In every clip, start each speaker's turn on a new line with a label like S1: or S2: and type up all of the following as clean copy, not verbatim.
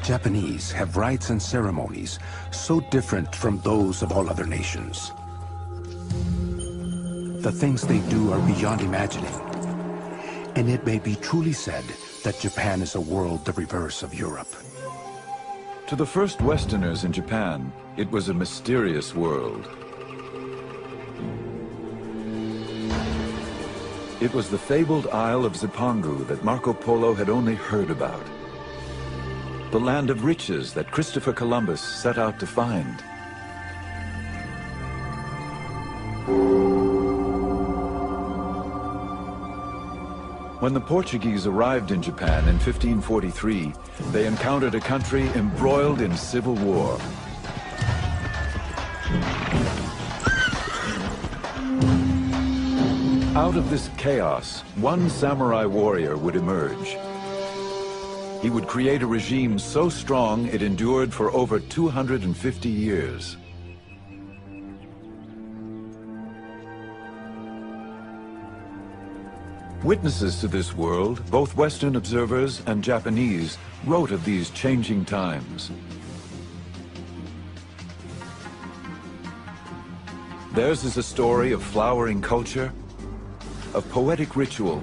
S1: Japanese have rites and ceremonies so different from those of all other nations. The things they do are beyond imagining, and it may be truly said that Japan is a world the reverse of Europe.
S2: To the first Westerners in Japan, it was a mysterious world. It was the fabled Isle of Zipangu that Marco Polo had only heard about. The land of riches that Christopher Columbus set out to find. When the Portuguese arrived in Japan in 1543, they encountered a country embroiled in civil war. Out of this chaos, one samurai warrior would emerge. He would create a regime so strong it endured for over 250 years. Witnesses to this world, both Western observers and Japanese, wrote of these changing times. Theirs is a story of flowering culture, of poetic ritual,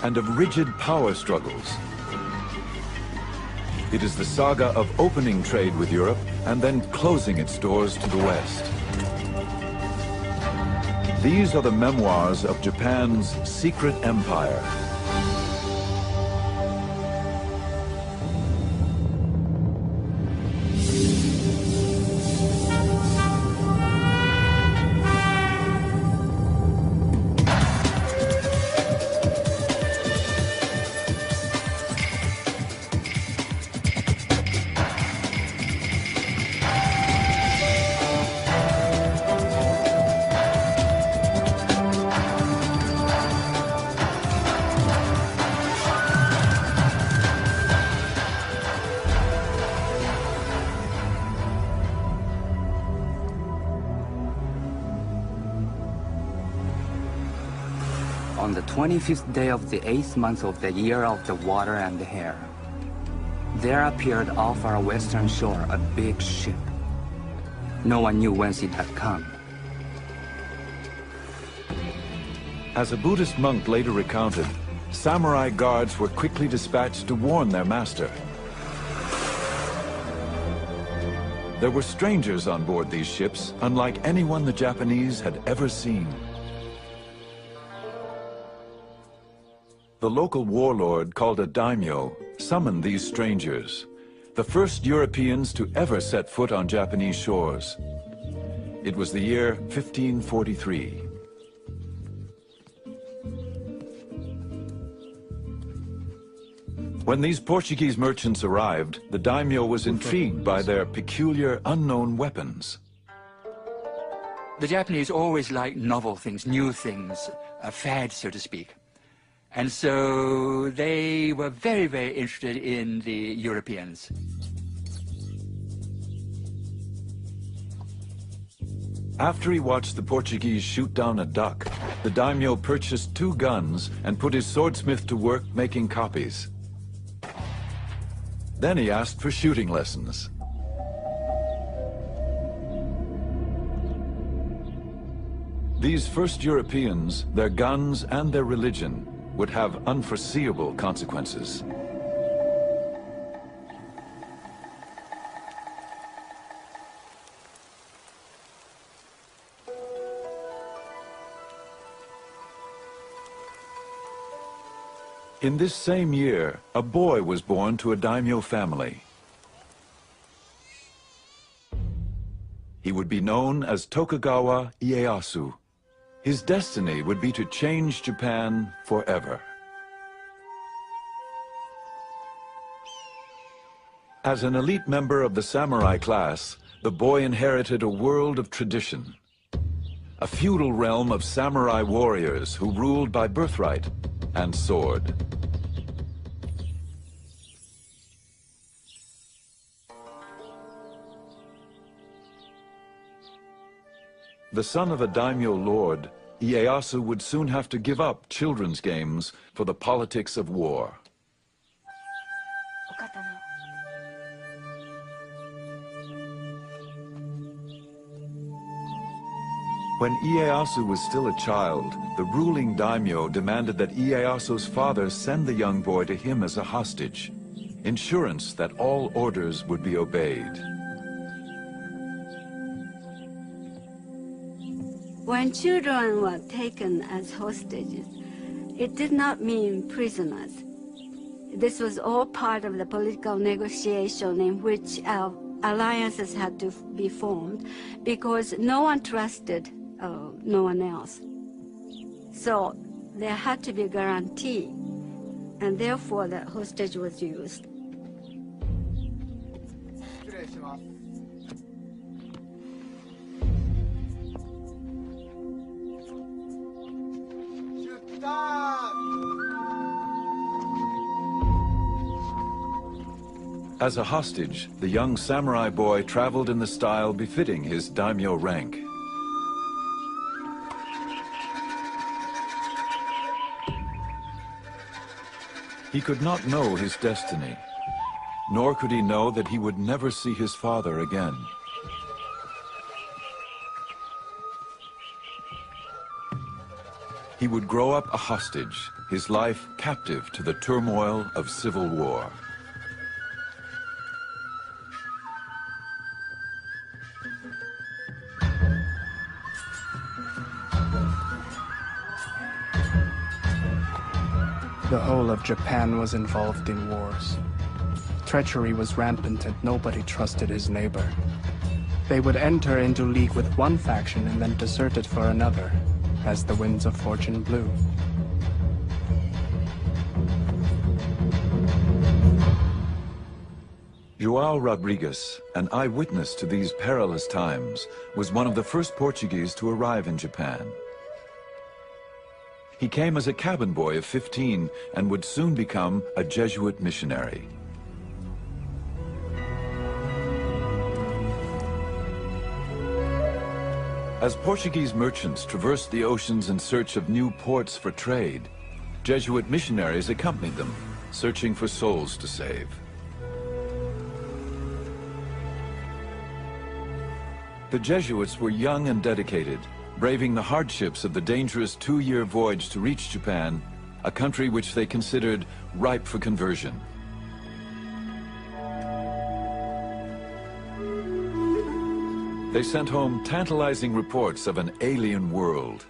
S2: and of rigid power struggles. It is the saga of opening trade with Europe and then closing its doors to the West. These are the memoirs of Japan's secret empire.
S3: On the 25th day of the 8th month of the year of the water and the hair, there appeared off our western shore a big ship. No one knew whence it had come.
S2: As a Buddhist monk later recounted, samurai guards were quickly dispatched to warn their master. There were strangers on board these ships, unlike anyone the Japanese had ever seen. The local warlord, called a daimyo, summoned these strangers, the first Europeans to ever set foot on Japanese shores. It was the year 1543. When these Portuguese merchants arrived, the daimyo was intrigued by their peculiar, unknown weapons.
S3: The Japanese always like novel things, new things, a fad, so to speak. And so they were very, very interested in the Europeans.
S2: After he watched the Portuguese shoot down a duck, the daimyo purchased 2 guns and put his swordsmith to work making copies. Then he asked for shooting lessons. These first Europeans, their guns and their religion, would have unforeseeable consequences. In this same year, a boy was born to a daimyo family. He would be known as Tokugawa Ieyasu. His destiny would be to change Japan forever. As an elite member of the samurai class, the boy inherited a world of tradition. A feudal realm of samurai warriors who ruled by birthright and sword. The son of a daimyo lord, Ieyasu would soon have to give up children's games for the politics of war. When Ieyasu was still a child, the ruling daimyo demanded that Ieyasu's father send the young boy to him as a hostage, insurance that all orders would be obeyed.
S4: When children were taken as hostages, it did not mean prisoners. This was all part of the political negotiation in which alliances had to be formed because no one trusted no one else. So there had to be a guarantee, and therefore the hostage was used.
S2: As a hostage, the young samurai boy traveled in the style befitting his daimyo rank. He could not know his destiny, nor could he know that he would never see his father again. He would grow up a hostage, his life captive to the turmoil of civil war.
S5: The whole of Japan was involved in wars. Treachery was rampant and nobody trusted his neighbor. They would enter into league with one faction and then desert it for another, as the winds of fortune blew.
S2: João Rodrigues, an eyewitness to these perilous times, was one of the first Portuguese to arrive in Japan. He came as a cabin boy of 15 and would soon become a Jesuit missionary. As Portuguese merchants traversed the oceans in search of new ports for trade, Jesuit missionaries accompanied them, searching for souls to save. The Jesuits were young and dedicated, braving the hardships of the dangerous 2-year voyage to reach Japan, a country which they considered ripe for conversion. They sent home tantalizing reports of an alien world.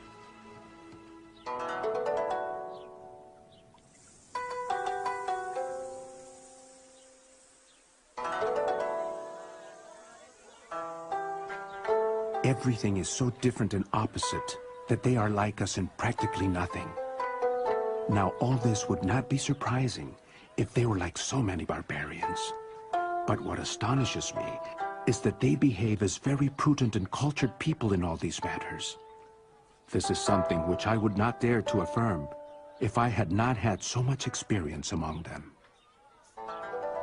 S1: Everything is so different and opposite that they are like us in practically nothing. Now, all this would not be surprising if they were like so many barbarians. But what astonishes me is that they behave as very prudent and cultured people in all these matters. This is something which I would not dare to affirm if I had not had so much experience among them.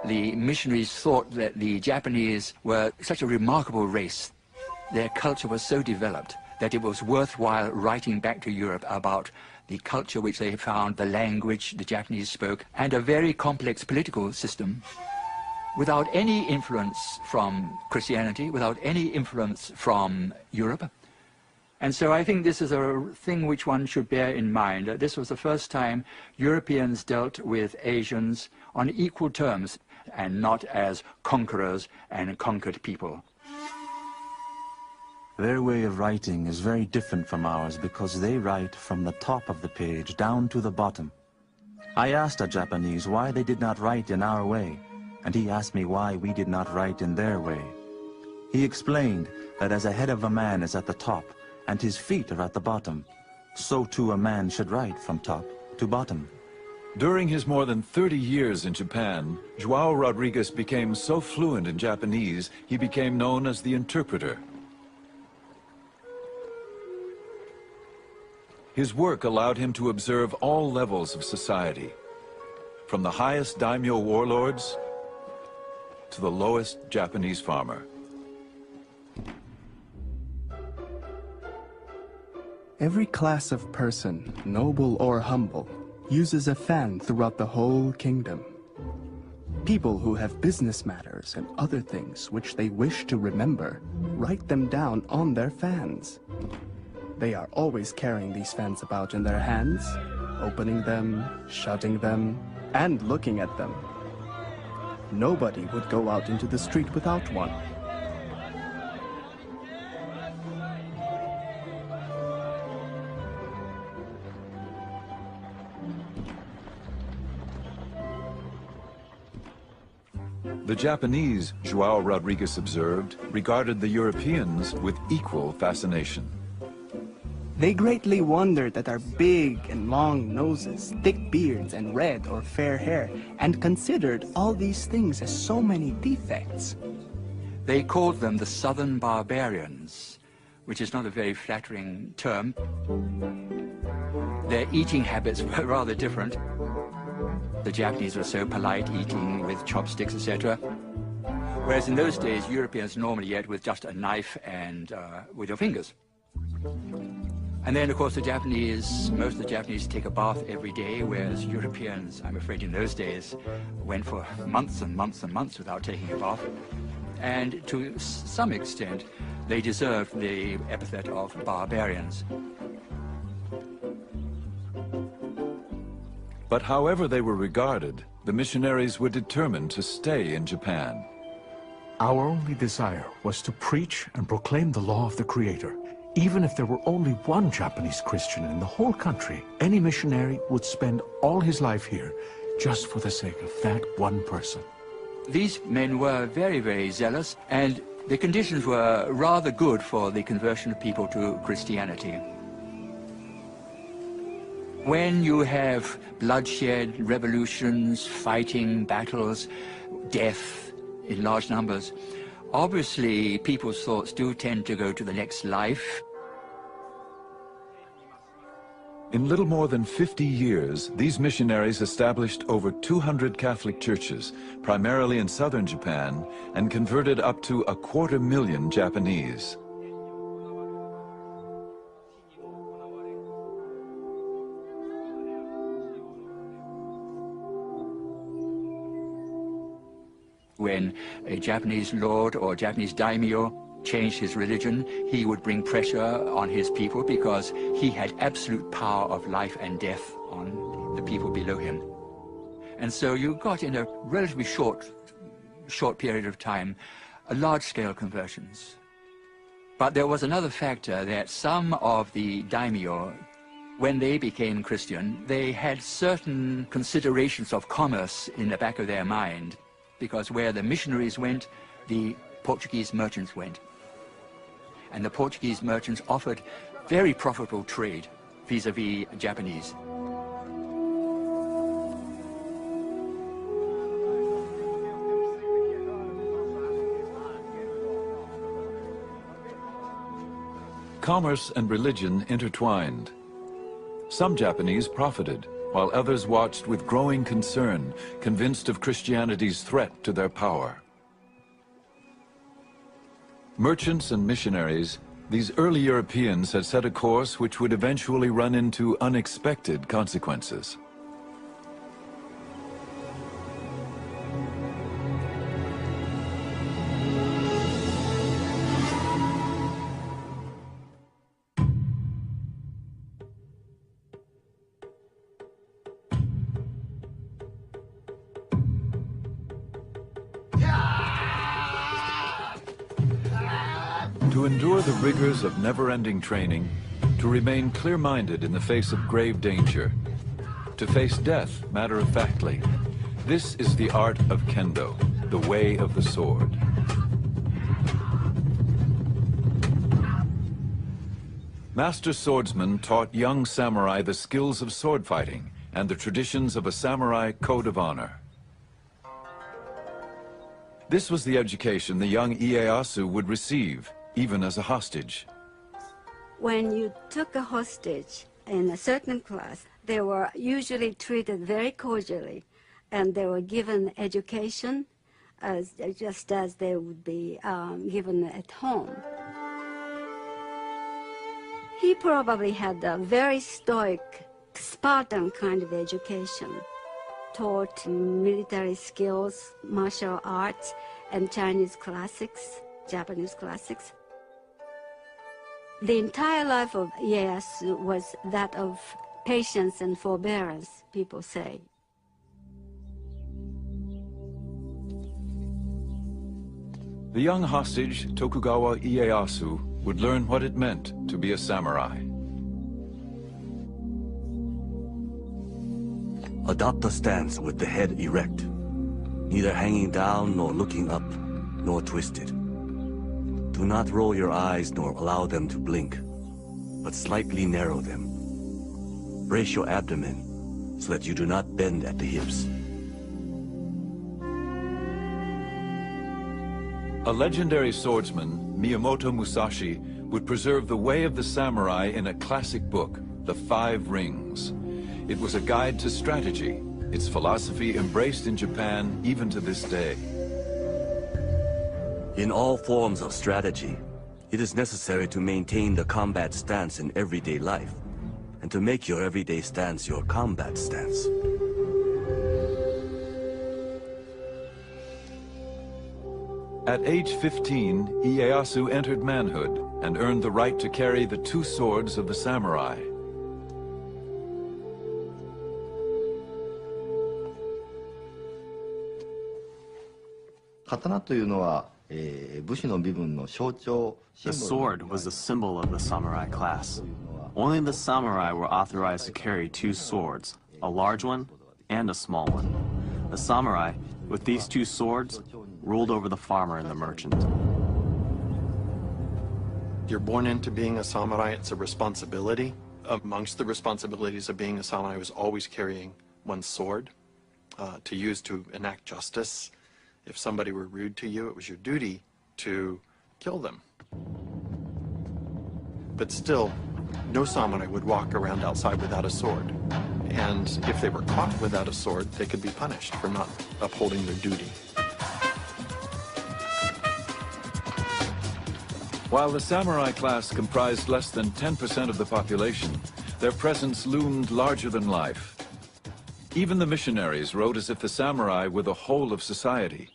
S6: The missionaries thought that the Japanese were such a remarkable race. Their culture was so developed that it was worthwhile writing back to Europe about the culture which they found, the language the Japanese spoke, and a very complex political system without any influence from Christianity, without any influence from Europe. And so I think this is a thing which one should bear in mind, that this was the first time Europeans dealt with Asians on equal terms and not as conquerors and conquered people.
S7: Their way of writing is very different from ours because they write from the top of the page down to the bottom. I asked a Japanese why they did not write in our way, and he asked me why we did not write in their way. He explained that as a head of a man is at the top and his feet are at the bottom, so too a man should write from top to bottom.
S2: During his more than 30 years in Japan, João Rodrigues became so fluent in Japanese, he became known as the interpreter. His work allowed him to observe all levels of society, from the highest daimyo warlords to the lowest Japanese farmer.
S5: Every class of person, noble or humble, uses a fan throughout the whole kingdom. People who have business matters and other things which they wish to remember, write them down on their fans. They are always carrying these fans about in their hands, opening them, shutting them, and looking at them. Nobody would go out into the street without one.
S2: The Japanese, João Rodrigues observed, regarded the Europeans with equal fascination.
S5: They greatly wondered at our big and long noses, thick beards, and red or fair hair, and considered all these things as so many defects.
S6: They called them the Southern Barbarians, which is not a very flattering term. Their eating habits were rather different. The Japanese were so polite, eating with chopsticks, etc. Whereas in those days, Europeans normally ate with just a knife and with your fingers. And then, of course, most of the Japanese take a bath every day, whereas Europeans, I'm afraid in those days, went for months and months and months without taking a bath. And to some extent, they deserved the epithet of barbarians.
S2: But however they were regarded, the missionaries were determined to stay in Japan.
S1: Our only desire was to preach and proclaim the law of the Creator. Even if there were only one Japanese Christian in the whole country, any missionary would spend all his life here just for the sake of that one person.
S6: These men were very, very zealous, and the conditions were rather good for the conversion of people to Christianity. When you have bloodshed, revolutions, fighting, battles, death in large numbers, obviously people's thoughts do tend to go to the next life.
S2: In little more than 50 years, these missionaries established over 200 Catholic churches, primarily in southern Japan, and converted up to 250,000 Japanese.
S6: When a Japanese lord or Japanese daimyo changed his religion, he would bring pressure on his people because he had absolute power of life and death on the people below him. And so you got in a relatively short period of time, large-scale conversions. But there was another factor, that some of the daimyo, when they became Christian, they had certain considerations of commerce in the back of their mind, because where the missionaries went, the Portuguese merchants went. And the Portuguese merchants offered very profitable trade vis-a-vis Japanese.
S2: Commerce and religion intertwined. Some Japanese profited, while others watched with growing concern, convinced of Christianity's threat to their power. Merchants and missionaries, these early Europeans had set a course which would eventually run into unexpected consequences. To endure the rigors of never-ending training, to remain clear-minded in the face of grave danger, to face death matter-of-factly, this is the art of Kendo, the way of the sword. Master swordsmen taught young samurai the skills of sword fighting and the traditions of a samurai code of honor. This was the education the young Ieyasu would receive, even as a hostage.
S4: When you took a hostage in a certain class, they were usually treated very cordially, and they were given education just as they would be given at home. He probably had a very stoic, Spartan kind of education, taught military skills, martial arts, and Chinese classics, Japanese classics. The entire life of Ieyasu was that of patience and forbearance, people say.
S2: The young hostage, Tokugawa Ieyasu, would learn what it meant to be a samurai.
S8: Adopt a stance with the head erect, neither hanging down nor looking up, nor twisted. Do not roll your eyes nor allow them to blink, but slightly narrow them. Brace your abdomen so that you do not bend at the hips.
S2: A legendary swordsman, Miyamoto Musashi, would preserve the way of the samurai in a classic book, The Five Rings. It was a guide to strategy, its philosophy embraced in Japan even to this day.
S8: In all forms of strategy, it is necessary to maintain the combat stance in everyday life, and to make your everyday stance your combat stance.
S2: At age 15, Ieyasu entered manhood and earned the right to carry the two swords of the samurai.
S9: The sword was the symbol of the samurai class. Only the samurai were authorized to carry two swords, a large one and a small one. The samurai, with these two swords, ruled over the farmer and the merchant.
S10: You're born into being a samurai, it's a responsibility. Amongst the responsibilities of being a samurai was always carrying one's sword to use to enact justice. If somebody were rude to you, it was your duty to kill them. But still, no samurai would walk around outside without a sword. And if they were caught without a sword, they could be punished for not upholding their duty.
S2: While the samurai class comprised less than 10% of the population, their presence loomed larger than life. Even the missionaries wrote as if the samurai were the whole of society.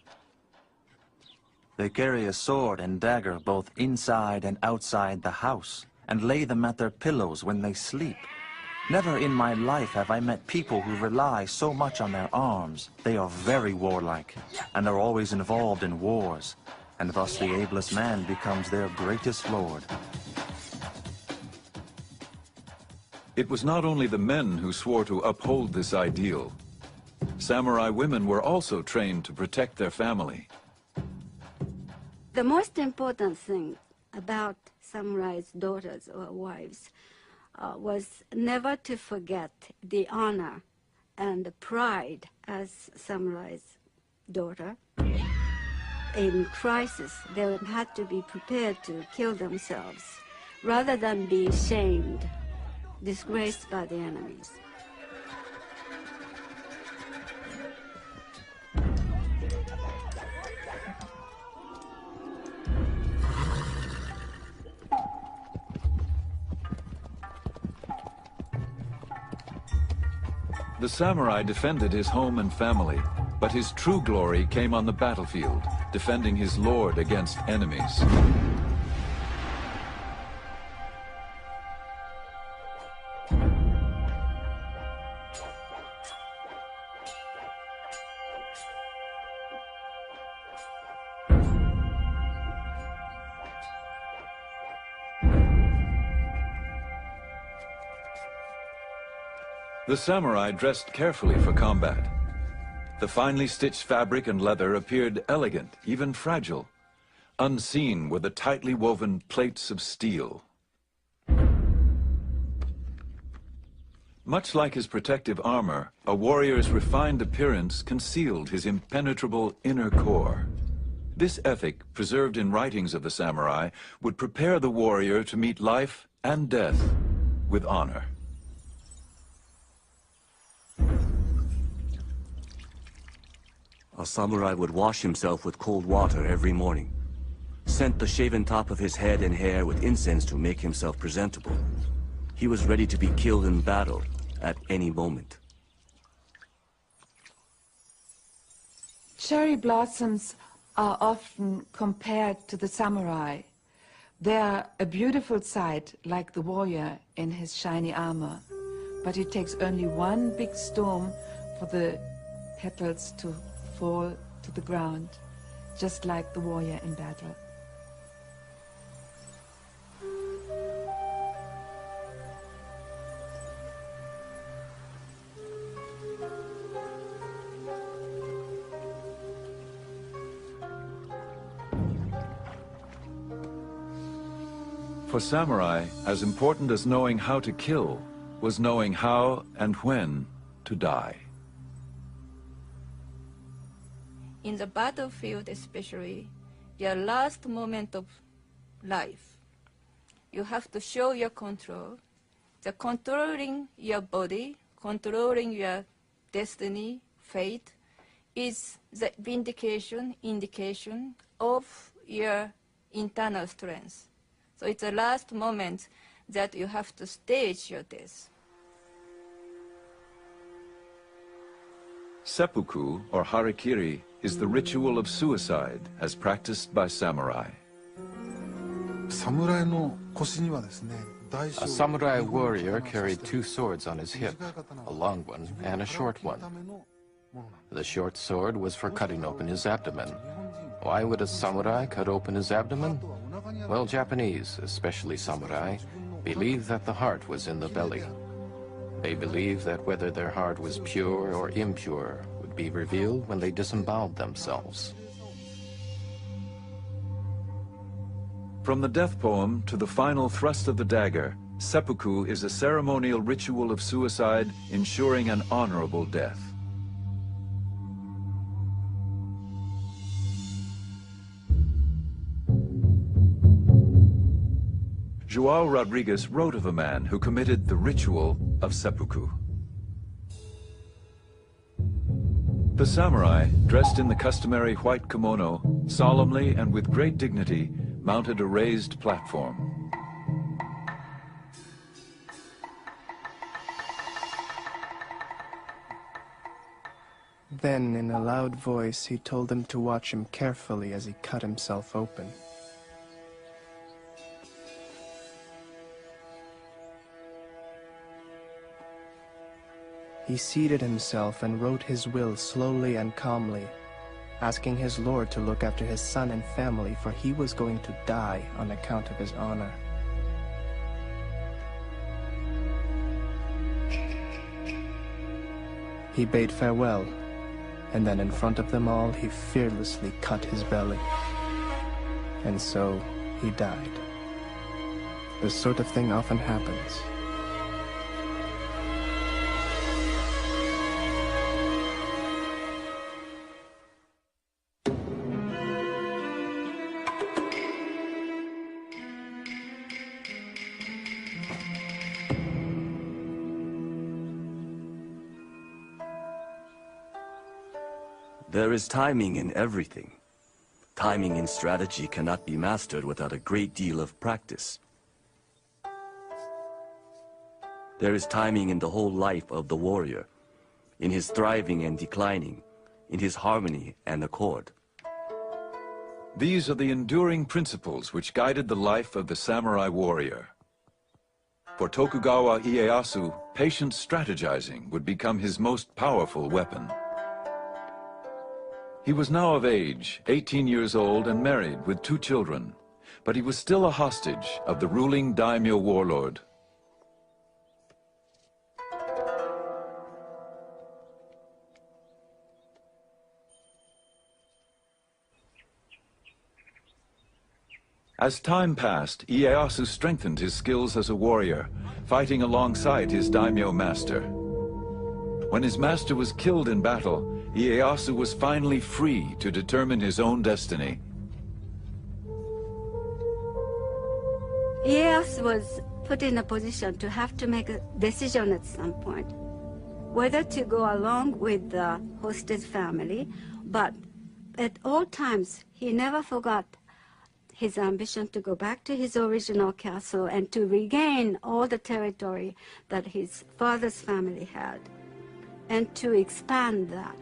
S7: They carry a sword and dagger both inside and outside the house, and lay them at their pillows when they sleep. Never in my life have I met people who rely so much on their arms. They are very warlike, and are always involved in wars, and thus the ablest man becomes their greatest lord.
S2: It was not only the men who swore to uphold this ideal. Samurai women were also trained to protect their family.
S4: The most important thing about samurai's daughters or wives was never to forget the honor and the pride as samurai's daughter. In crisis, they had to be prepared to kill themselves rather than be shamed, disgraced by the enemies.
S2: The samurai defended his home and family, but his true glory came on the battlefield, defending his lord against enemies. The samurai dressed carefully for combat. The finely stitched fabric and leather appeared elegant, even fragile. Unseen were the tightly woven plates of steel. Much like his protective armor, a warrior's refined appearance concealed his impenetrable inner core. This ethic, preserved in writings of the samurai, would prepare the warrior to meet life and death with honor.
S8: A samurai would wash himself with cold water every morning, scent the shaven top of his head and hair with incense to make himself presentable. He was ready to be killed in battle at any moment.
S11: Cherry blossoms are often compared to the samurai, They are a beautiful sight, like the warrior in his shiny armor. But it takes only one big storm for the petals to fall to the ground, just like the warrior in battle.
S2: For samurai, as important as knowing how to kill was knowing how and when to die.
S12: In the battlefield especially, your last moment of life, you have to show your control. The controlling your body, controlling your destiny, fate, is the indication of your internal strength. So it's the last moment that you have to stage your death.
S2: Seppuku, or harikiri, is the ritual of suicide as practiced by samurai.
S13: A samurai warrior carried two swords on his hip, a long one and a short one. The short sword was for cutting open his abdomen. Why would a samurai cut open his abdomen? Well, Japanese, especially samurai, believed that the heart was in the belly. They believed that whether their heart was pure or impure would be revealed when they disemboweled themselves.
S2: From the death poem to the final thrust of the dagger, seppuku is a ceremonial ritual of suicide ensuring an honorable death. João Rodrigues wrote of a man who committed the ritual of seppuku. The samurai, dressed in the customary white kimono, solemnly and with great dignity, mounted a raised platform.
S5: Then, in a loud voice, he told them to watch him carefully as he cut himself open. He seated himself and wrote his will slowly and calmly, asking his lord to look after his son and family, for he was going to die on account of his honor. He bade farewell, and then in front of them all, he fearlessly cut his belly. And so, he died. This sort of thing often happens.
S8: There is timing in everything. Timing in strategy cannot be mastered without a great deal of practice. There is timing in the whole life of the warrior, in his thriving and declining, in his harmony and accord.
S2: These are the enduring principles which guided the life of the samurai warrior. For Tokugawa Ieyasu, patient strategizing would become his most powerful weapon. He was now of age, 18 years old and married with 2 children, but he was still a hostage of the ruling daimyo warlord. As time passed, Ieyasu strengthened his skills as a warrior, fighting alongside his daimyo master. When his master was killed in battle, Ieyasu was finally free to determine his own destiny.
S4: Ieyasu was put in a position to have to make a decision at some point, whether to go along with the hostage family, but at all times he never forgot his ambition to go back to his original castle and to regain all the territory that his father's family had, and to expand that,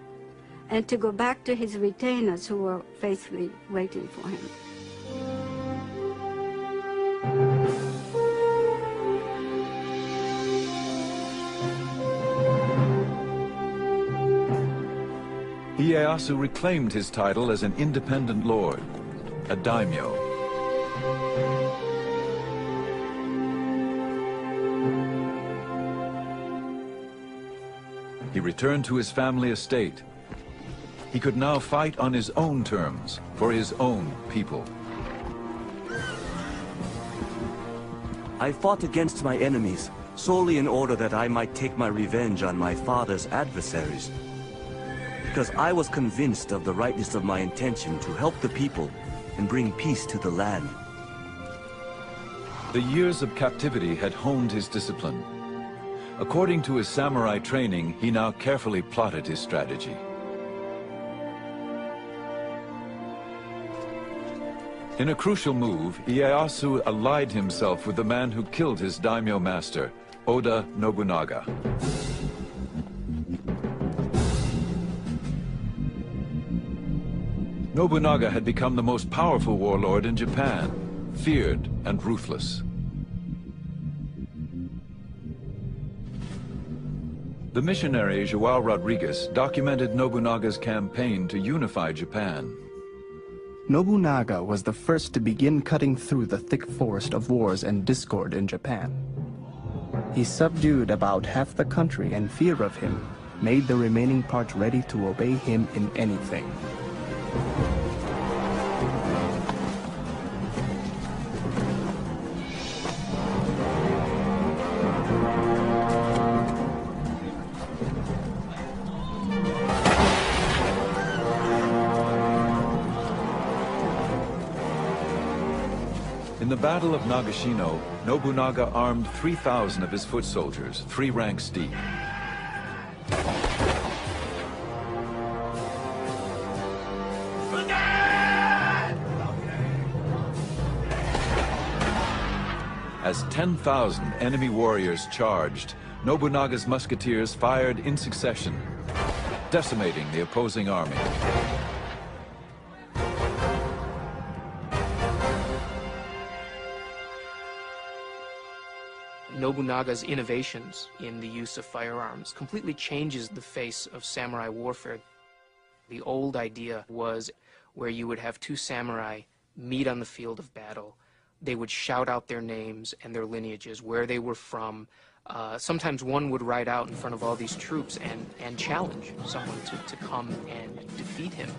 S4: and to go back to his retainers who were faithfully waiting for him.
S2: Ieyasu reclaimed his title as an independent lord, a daimyo. He returned to his family estate. He could now fight on his own terms, for his own people.
S8: I fought against my enemies solely in order that I might take my revenge on my father's adversaries. Because I was convinced of the rightness of my intention to help the people and bring peace to the land.
S2: The years of captivity had honed his discipline. According to his samurai training, he now carefully plotted his strategy. In a crucial move, Ieyasu allied himself with the man who killed his daimyo master, Oda Nobunaga. Nobunaga had become the most powerful warlord in Japan, feared and ruthless. The missionary João Rodrigues documented Nobunaga's campaign to unify Japan.
S5: Nobunaga was the first to begin cutting through the thick forest of wars and discord in Japan. He subdued about half the country, and fear of him made the remaining part ready to obey him in anything.
S2: In the Battle of Nagashino, Nobunaga armed 3,000 of his foot soldiers, 3 ranks deep. As 10,000 enemy warriors charged, Nobunaga's musketeers fired in succession, decimating the opposing army.
S14: Nobunaga's innovations in the use of firearms completely changes the face of samurai warfare. The old idea was where you would have 2 samurai meet on the field of battle. They would shout out their names and their lineages, where they were from. Sometimes one would ride out in front of all these troops and challenge someone to come and defeat him.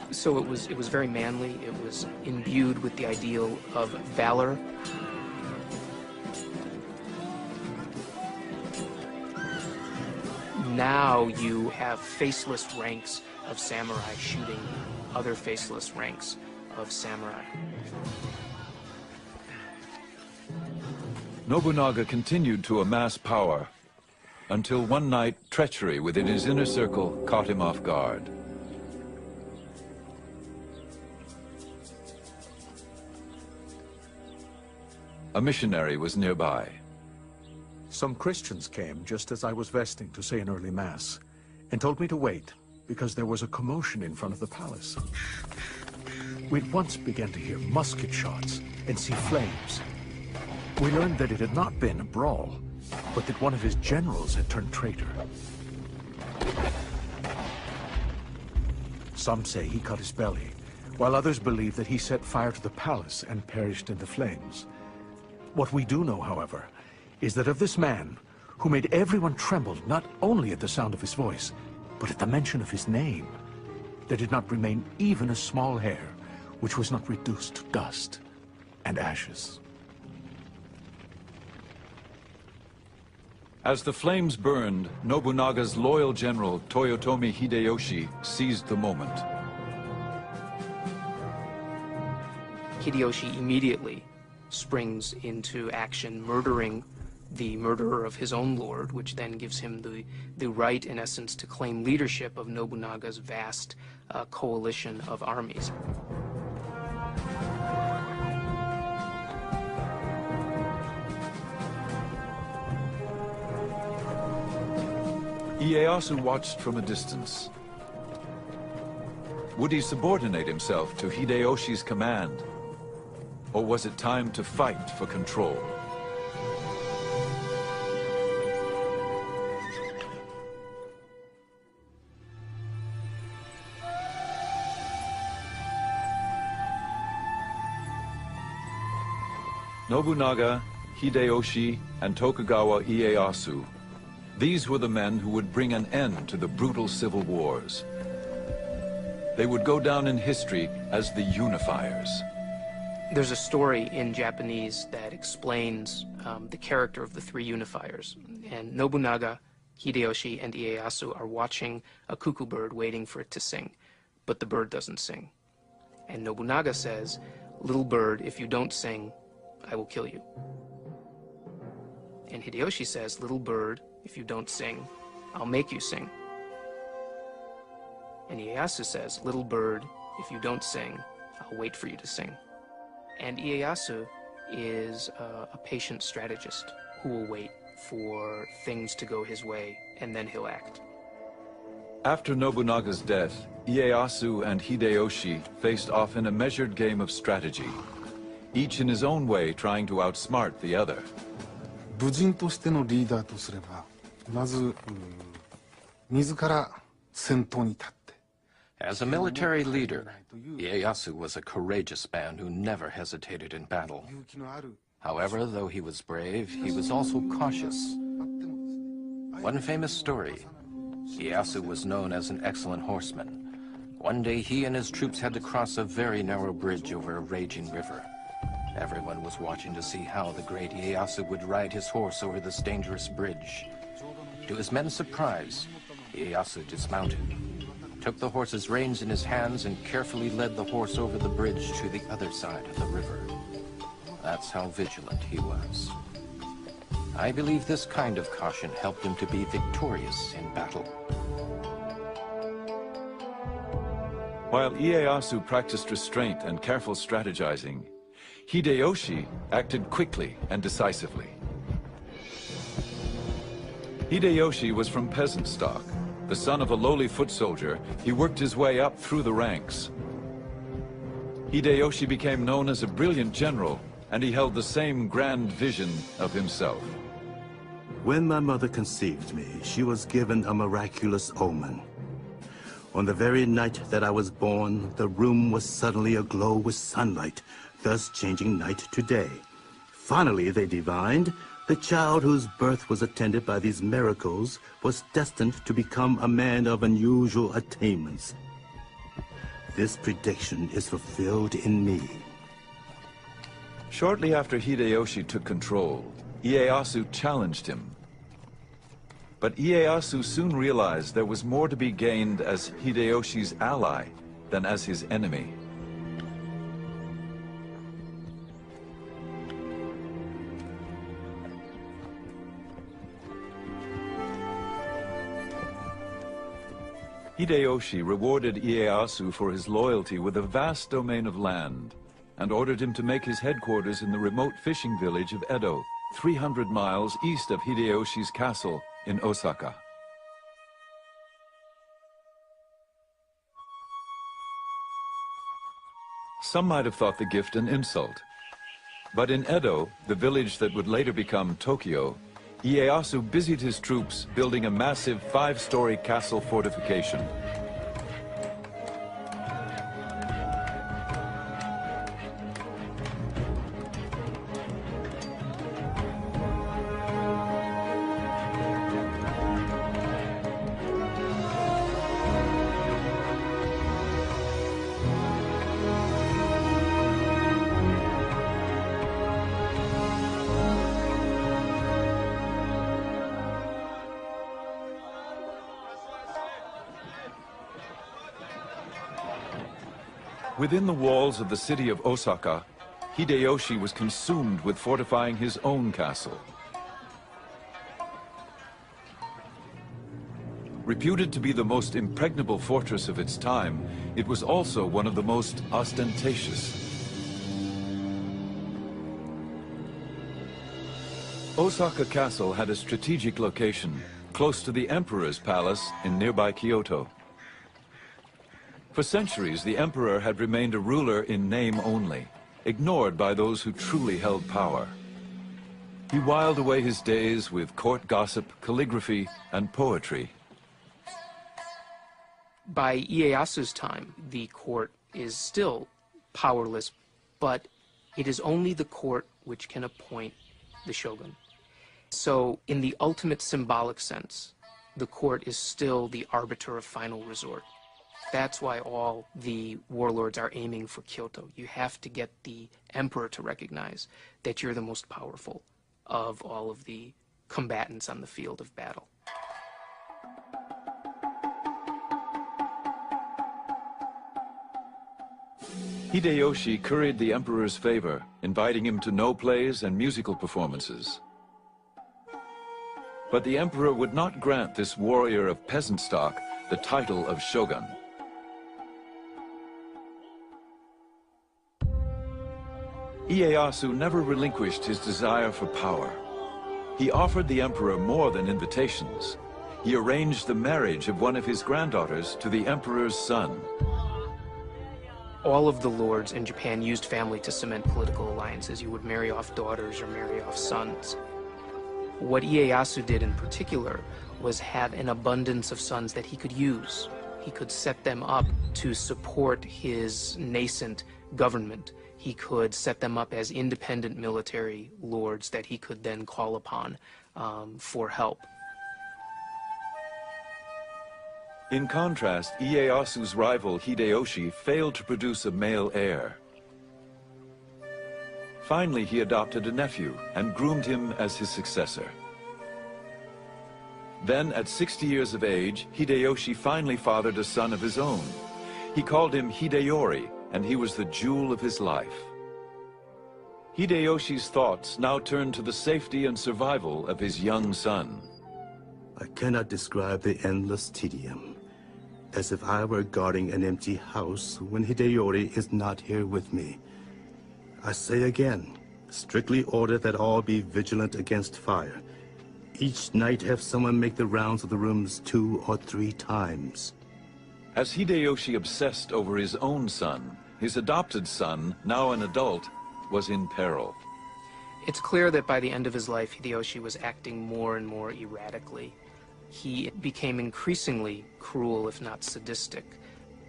S14: So it was very manly. It was imbued with the ideal of valor. Now you have faceless ranks of samurai shooting other faceless ranks of samurai.
S2: Nobunaga continued to amass power until one night treachery within his inner circle caught him off guard. A missionary was nearby.
S15: Some Christians came just as I was vesting to say an early mass, and told me to wait because there was a commotion in front of the palace. We'd once begun to hear musket shots and see flames. We learned that it had not been a brawl, but that one of his generals had turned traitor. Some say he cut his belly, while others believe that he set fire to the palace and perished in the flames. What we do know, however, is that of this man, who made everyone tremble not only at the sound of his voice, but at the mention of his name, there did not remain even a small hair which was not reduced to dust and ashes.
S2: As the flames burned, Nobunaga's loyal general, Toyotomi Hideyoshi, seized the moment.
S14: Hideyoshi immediately springs into action, murdering the murderer of his own lord, which then gives him the right, in essence, to claim leadership of Nobunaga's vast coalition of armies.
S2: Ieyasu watched from a distance. Would he subordinate himself to Hideyoshi's command? Or was it time to fight for control? Nobunaga, Hideyoshi, and Tokugawa Ieyasu. These were the men who would bring an end to the brutal civil wars. They would go down in history as the unifiers.
S14: There's a story in Japanese that explains the character of the three unifiers. And Nobunaga, Hideyoshi, and Ieyasu are watching a cuckoo bird waiting for it to sing, but the bird doesn't sing. And Nobunaga says, "Little bird, if you don't sing, I will kill you." And Hideyoshi says, "Little bird, if you don't sing, I'll make you sing." And Ieyasu says, "Little bird, if you don't sing, I'll wait for you to sing." And Ieyasu is a patient strategist who will wait for things to go his way, and then he'll act.
S2: After Nobunaga's death, Ieyasu and Hideyoshi faced off in a measured game of strategy, each in his own way trying to outsmart the other.
S16: 武人としてのリーダーとすれば、まず自ら先頭に立って。
S13: As a military leader, Ieyasu was a courageous man who never hesitated in battle. However, though he was brave, he was also cautious. One famous story, Ieyasu was known as an excellent horseman. One day he and his troops had to cross a very narrow bridge over a raging river. Everyone was watching to see how the great Ieyasu would ride his horse over this dangerous bridge. To his men's surprise, Ieyasu dismounted, took the horse's reins in his hands, and carefully led the horse over the bridge to the other side of the river. That's how vigilant he was. I believe this kind of caution helped him to be victorious in battle.
S2: While Ieyasu practiced restraint and careful strategizing, Hideyoshi acted quickly and decisively. Hideyoshi was from peasant stock. The son of a lowly foot soldier, he worked his way up through the ranks. Hideyoshi became known as a brilliant general, and he held the same grand vision of himself.
S8: When my mother conceived me, she was given a miraculous omen. On the very night that I was born, the room was suddenly aglow with sunlight, thus changing night to day. Finally, they divined, the child whose birth was attended by these miracles was destined to become a man of unusual attainments. This prediction is fulfilled in me.
S2: Shortly after Hideyoshi took control, Ieyasu challenged him. But Ieyasu soon realized there was more to be gained as Hideyoshi's ally than as his enemy. Hideyoshi rewarded Ieyasu for his loyalty with a vast domain of land, and ordered him to make his headquarters in the remote fishing village of Edo, 300 miles east of Hideyoshi's castle in Osaka. Some might have thought the gift an insult. But in Edo, the village that would later become Tokyo, Ieyasu busied his troops building a massive 5-story castle fortification. Within the walls of the city of Osaka, Hideyoshi was consumed with fortifying his own castle. Reputed to be the most impregnable fortress of its time, it was also one of the most ostentatious. Osaka Castle had a strategic location, close to the Emperor's palace in nearby Kyoto. For centuries, the emperor had remained a ruler in name only, ignored by those who truly held power. He whiled away his days with court gossip, calligraphy, and poetry.
S14: By Ieyasu's time, the court is still powerless, but It is only the court which can appoint the shogun. So, in the ultimate symbolic sense, the court is still the arbiter of final resort. That's why all the warlords are aiming for Kyoto. You have to get the emperor to recognize that you're the most powerful of all of the combatants on the field of battle.
S2: Hideyoshi curried the emperor's favor, inviting him to no plays and musical performances. But the emperor would not grant this warrior of peasant stock the title of shogun. Ieyasu never relinquished his desire for power. He offered the emperor more than invitations. He arranged the marriage of one of his granddaughters to the emperor's son.
S14: All of the lords in Japan used family to cement political alliances. You would marry off daughters or marry off sons. What Ieyasu did in particular was have an abundance of sons that he could use. He could set them up to support his nascent government. He could set them up as independent military lords that he could then call upon for help.
S2: In contrast, Ieyasu's rival Hideyoshi failed to produce a male heir. Finally, he adopted a nephew and groomed him as his successor. Then, at 60 years of age, Hideyoshi finally fathered a son of his own. He called him Hideyori, and he was the jewel of his life. Hideyoshi's thoughts now turned to the safety and survival of his young son.
S17: I cannot describe the endless tedium, as if I were guarding an empty house when Hideyori is not here with me. I say again, strictly order that all be vigilant against fire. Each night have someone make the rounds of the rooms 2 or 3 times.
S2: As Hideyoshi obsessed over his own son, his adopted son, now an adult, was in peril.
S14: It's clear that by the end of his life, Hideyoshi was acting more and more erratically. He became increasingly cruel, if not sadistic.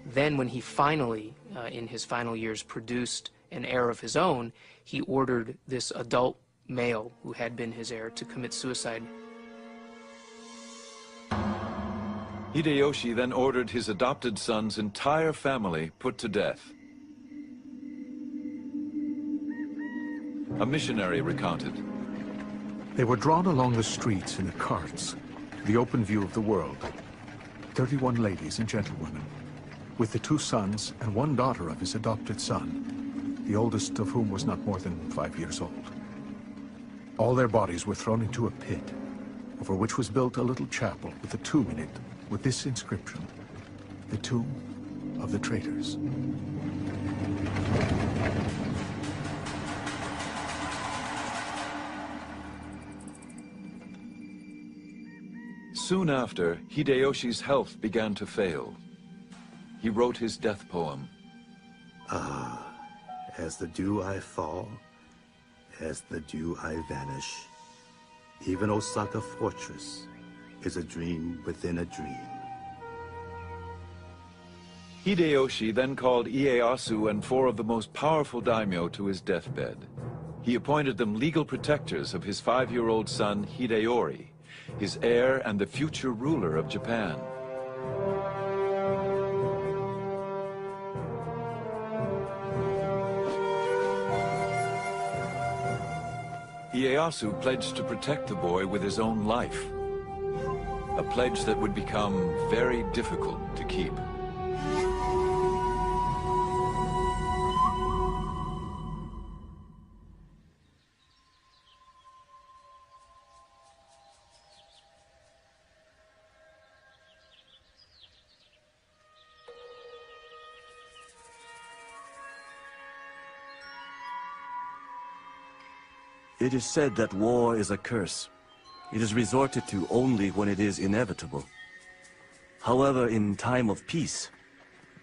S14: Then when he finally, in his final years, produced an heir of his own, he ordered this adult male who had been his heir to commit suicide.
S2: Hideyoshi then ordered his adopted son's entire family put to death. A missionary recounted.
S15: They were drawn along the streets in the carts, the open view of the world. 31 ladies and gentlewomen, with the 2 sons and 1 daughter of his adopted son, the oldest of whom was not more than 5 years old. All their bodies were thrown into a pit, over which was built a little chapel with a tomb in it, with this inscription: the tomb of the traitors.
S2: Soon after, Hideyoshi's health began to fail. He wrote his death poem.
S17: Ah, as the dew I fall, as the dew I vanish. Even Osaka Fortress is a dream within a dream.
S2: Hideyoshi then called Ieyasu and 4 of the most powerful daimyo to his deathbed. He appointed them legal protectors of his 5-year-old son Hideyori, his heir and the future ruler of Japan. Ieyasu pledged to protect the boy with his own life, a pledge that would become very difficult to keep.
S8: It is said that war is a curse. It is resorted to only when it is inevitable. However, in time of peace,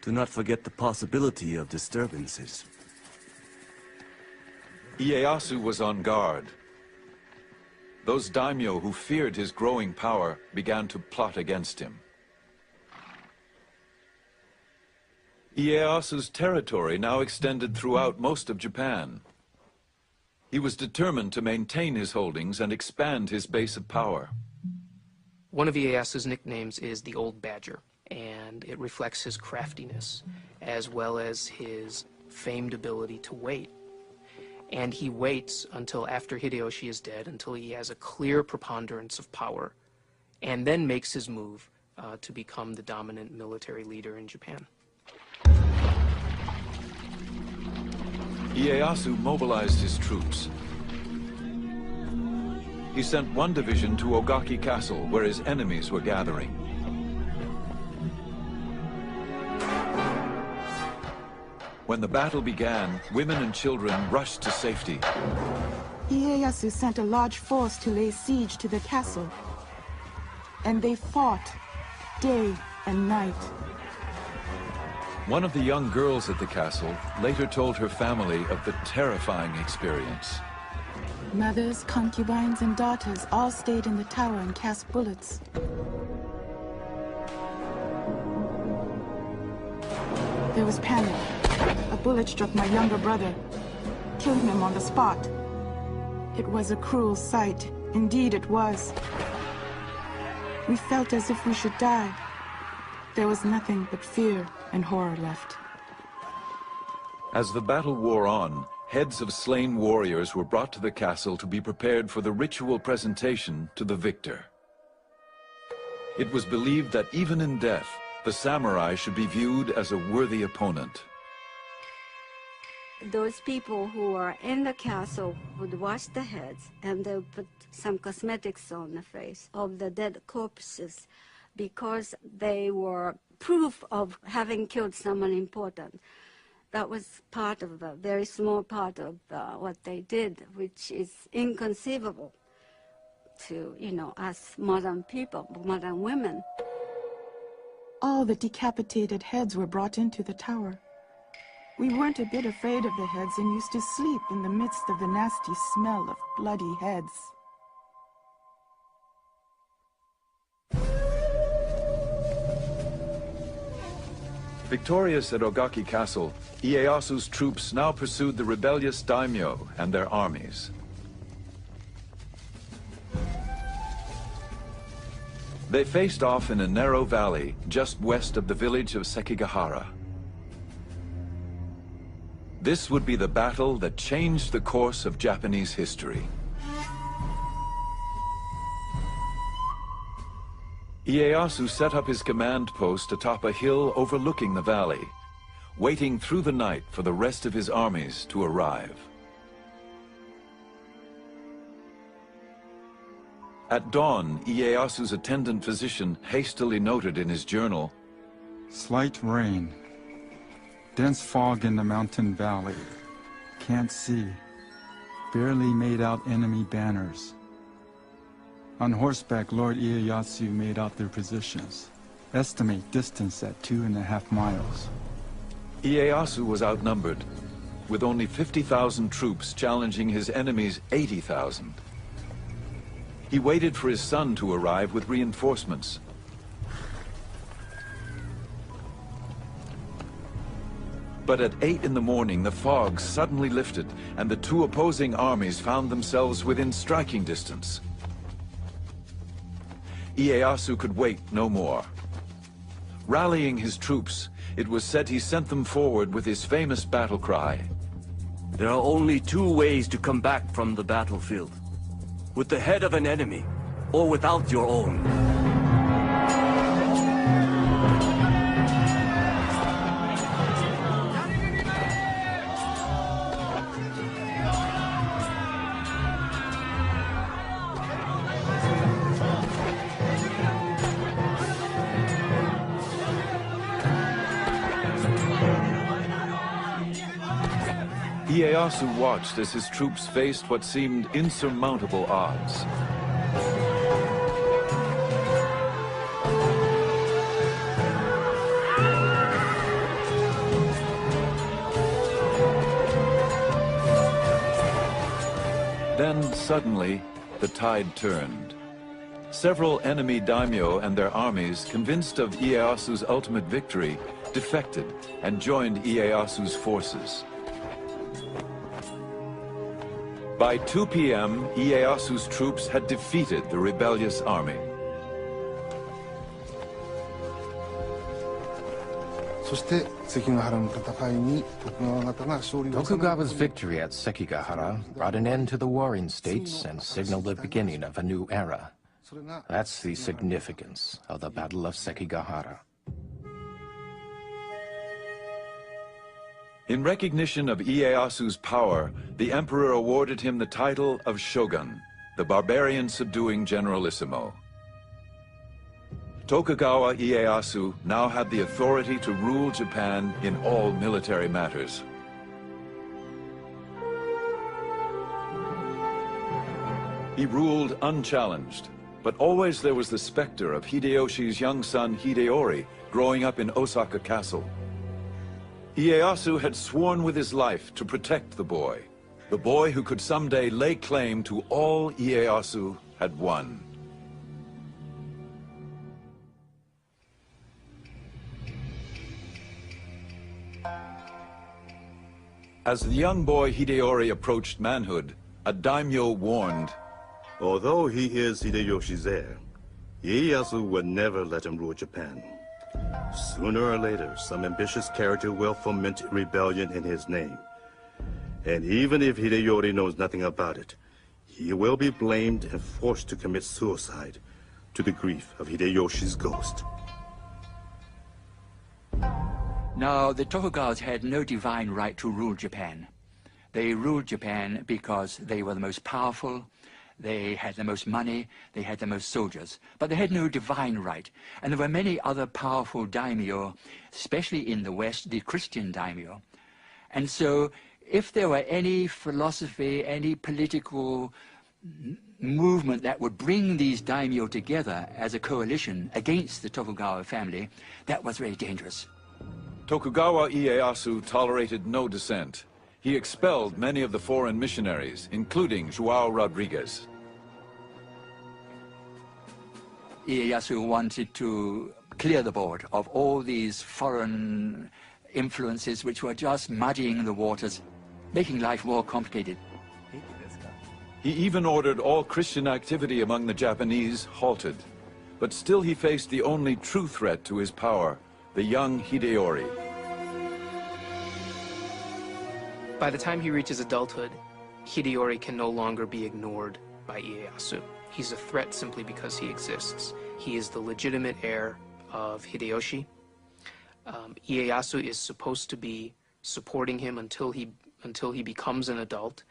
S8: do not forget the possibility of disturbances.
S2: Ieyasu was on guard. Those daimyo who feared his growing power began to plot against him. Ieyasu's territory now extended throughout most of Japan. He was determined to maintain his holdings and expand his base of power.
S14: One of Ieyasu's nicknames is the Old Badger, and it reflects his craftiness, as well as his famed ability to wait. And he waits until after Hideyoshi is dead, until he has a clear preponderance of power, and then makes his move to become the dominant military leader in Japan.
S2: Ieyasu mobilized his troops. He sent one division to Ogaki Castle, where his enemies were gathering. When the battle began, women and children rushed to safety.
S18: Ieyasu sent a large force to lay siege to the castle, and they fought day and night.
S2: One of the young girls at the castle later told her family of the terrifying experience.
S18: Mothers, concubines, and daughters all stayed in the tower and cast bullets. There was panic. A bullet struck my younger brother, killed him on the spot. It was a cruel sight. Indeed it was. We felt as if we should die. There was nothing but fear and horror left.
S2: As the battle wore on, heads of slain warriors were brought to the castle to be prepared for the ritual presentation to the victor. It was believed that even in death, the samurai should be viewed as a worthy opponent.
S4: Those people who were in the castle would wash the heads, and they would put some cosmetics on the face of the dead corpses, because they were proof of having killed someone important. That was part of a very small part of what they did, which is inconceivable to, us modern people, modern women.
S18: All the decapitated heads were brought into the tower. We weren't a bit afraid of the heads and used to sleep in the midst of the nasty smell of bloody heads.
S2: Victorious at Ogaki Castle, Ieyasu's troops now pursued the rebellious daimyo and their armies. They faced off in a narrow valley just west of the village of Sekigahara. This would be the battle that changed the course of Japanese history. Ieyasu set up his command post atop a hill overlooking the valley, waiting through the night for the rest of his armies to arrive. At dawn, Ieyasu's attendant physician hastily noted in his journal,
S19: "Slight rain. Dense fog in the mountain valley. Can't see. Barely made out enemy banners. On horseback, Lord Ieyasu made out their positions. Estimate distance at 2.5 miles.
S2: Ieyasu was outnumbered, with only 50,000 troops challenging his enemy's 80,000. He waited for his son to arrive with reinforcements. But at 8 in the morning, the fog suddenly lifted, and the two opposing armies found themselves within striking distance. Ieyasu could wait no more. Rallying his troops, it was said he sent them forward with his famous battle cry.
S8: There are only two ways to come back from the battlefield. With the head of an enemy, or without your own.
S2: Ieyasu watched as his troops faced what seemed insurmountable odds. Then, suddenly, the tide turned. Several enemy daimyo and their armies, convinced of Ieyasu's ultimate victory, defected and joined Ieyasu's forces. By 2 p.m., Ieyasu's troops had defeated the rebellious army.
S13: Tokugawa's victory at Sekigahara brought an end to the warring states and signaled the beginning of a new era. That's the significance of the Battle of Sekigahara.
S2: In recognition of Ieyasu's power, the emperor awarded him the title of Shogun, the barbarian subduing generalissimo. Tokugawa Ieyasu now had the authority to rule Japan in all military matters. He ruled unchallenged, but always there was the specter of Hideyoshi's young son Hideyori growing up in Osaka Castle. Ieyasu had sworn with his life to protect the boy who could someday lay claim to all Ieyasu had won. As the young boy Hideyori approached manhood, a daimyo warned,
S17: "Although he is Hideyoshi's heir, Ieyasu would never let him rule Japan. Sooner or later, some ambitious character will foment rebellion in his name. And even if Hideyori knows nothing about it, he will be blamed and forced to commit suicide to the grief of Hideyoshi's ghost."
S6: Now, the Tokugawas had no divine right to rule Japan. They ruled Japan because they were the most powerful, they had the most money, they had the most soldiers, but they had no divine right. And there were many other powerful daimyo, especially in the West, the Christian daimyo. And so, if there were any philosophy, any political movement that would bring these daimyo together as a coalition against the Tokugawa family, that was very dangerous.
S2: Tokugawa Ieyasu tolerated no dissent. He expelled many of the foreign missionaries, including João Rodrigues.
S6: Ieyasu wanted to clear the board of all these foreign influences which were just muddying the waters, making life more complicated.
S2: He even ordered all Christian activity among the Japanese halted. But still he faced the only true threat to his power, the young Hideyori.
S14: By the time he reaches adulthood, Hideyori can no longer be ignored by Ieyasu. He's a threat simply because he exists. He is the legitimate heir of Hideyoshi. Ieyasu is supposed to be supporting him until he becomes an adult,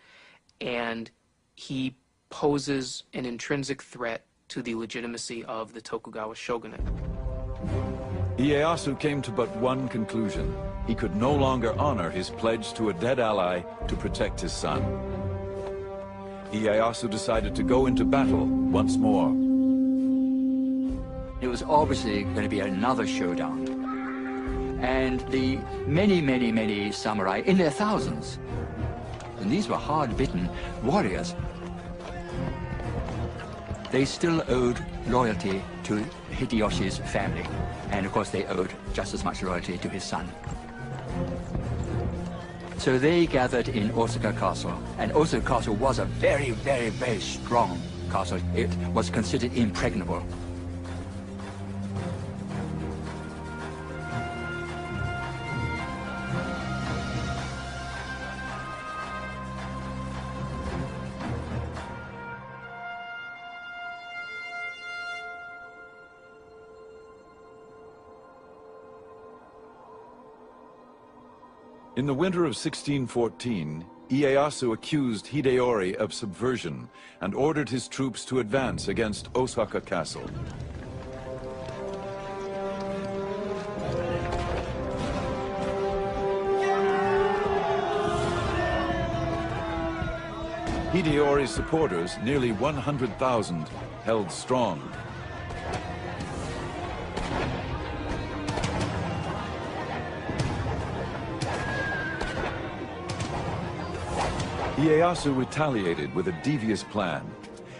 S14: and he poses an intrinsic threat to the legitimacy of the Tokugawa shogunate.
S2: Ieyasu came to but one conclusion. He could no longer honor his pledge to a dead ally to protect his son. Ieyasu decided to go into battle once more.
S6: It was obviously going to be another showdown. And the many samurai, in their thousands, and these were hard-bitten warriors, they still owed loyalty to Hideyoshi's family. And of course they owed just as much loyalty to his son. So they gathered in Osaka Castle, and Osaka Castle was a very strong castle. It was considered impregnable.
S2: In the winter of 1614, Ieyasu accused Hideyori of subversion and ordered his troops to advance against Osaka Castle. Hideyori's supporters, nearly 100,000, held strong. Ieyasu retaliated with a devious plan.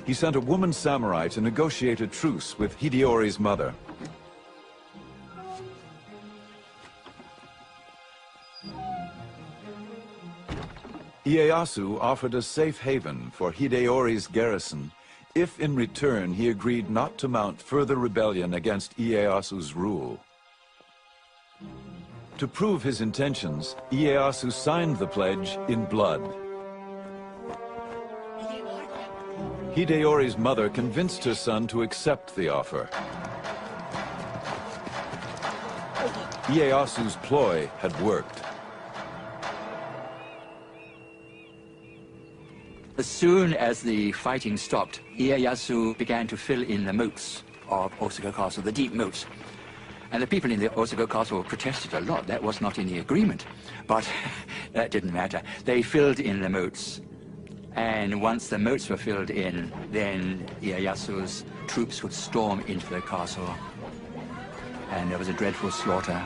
S2: He sent a woman samurai to negotiate a truce with Hideyori's mother. Ieyasu offered a safe haven for Hideyori's garrison if in return he agreed not to mount further rebellion against Ieyasu's rule. To prove his intentions, Ieyasu signed the pledge in blood. Hideyori's mother convinced her son to accept the offer. Ieyasu's ploy had worked.
S6: As soon as the fighting stopped, Ieyasu began to fill in the moats of Osaka Castle, the deep moats. And the people in the Osaka Castle protested a lot. That was not in the agreement. But that didn't matter. They filled in the moats. And once the moats were filled in, then Ieyasu's troops would storm into the castle. And there was a dreadful slaughter.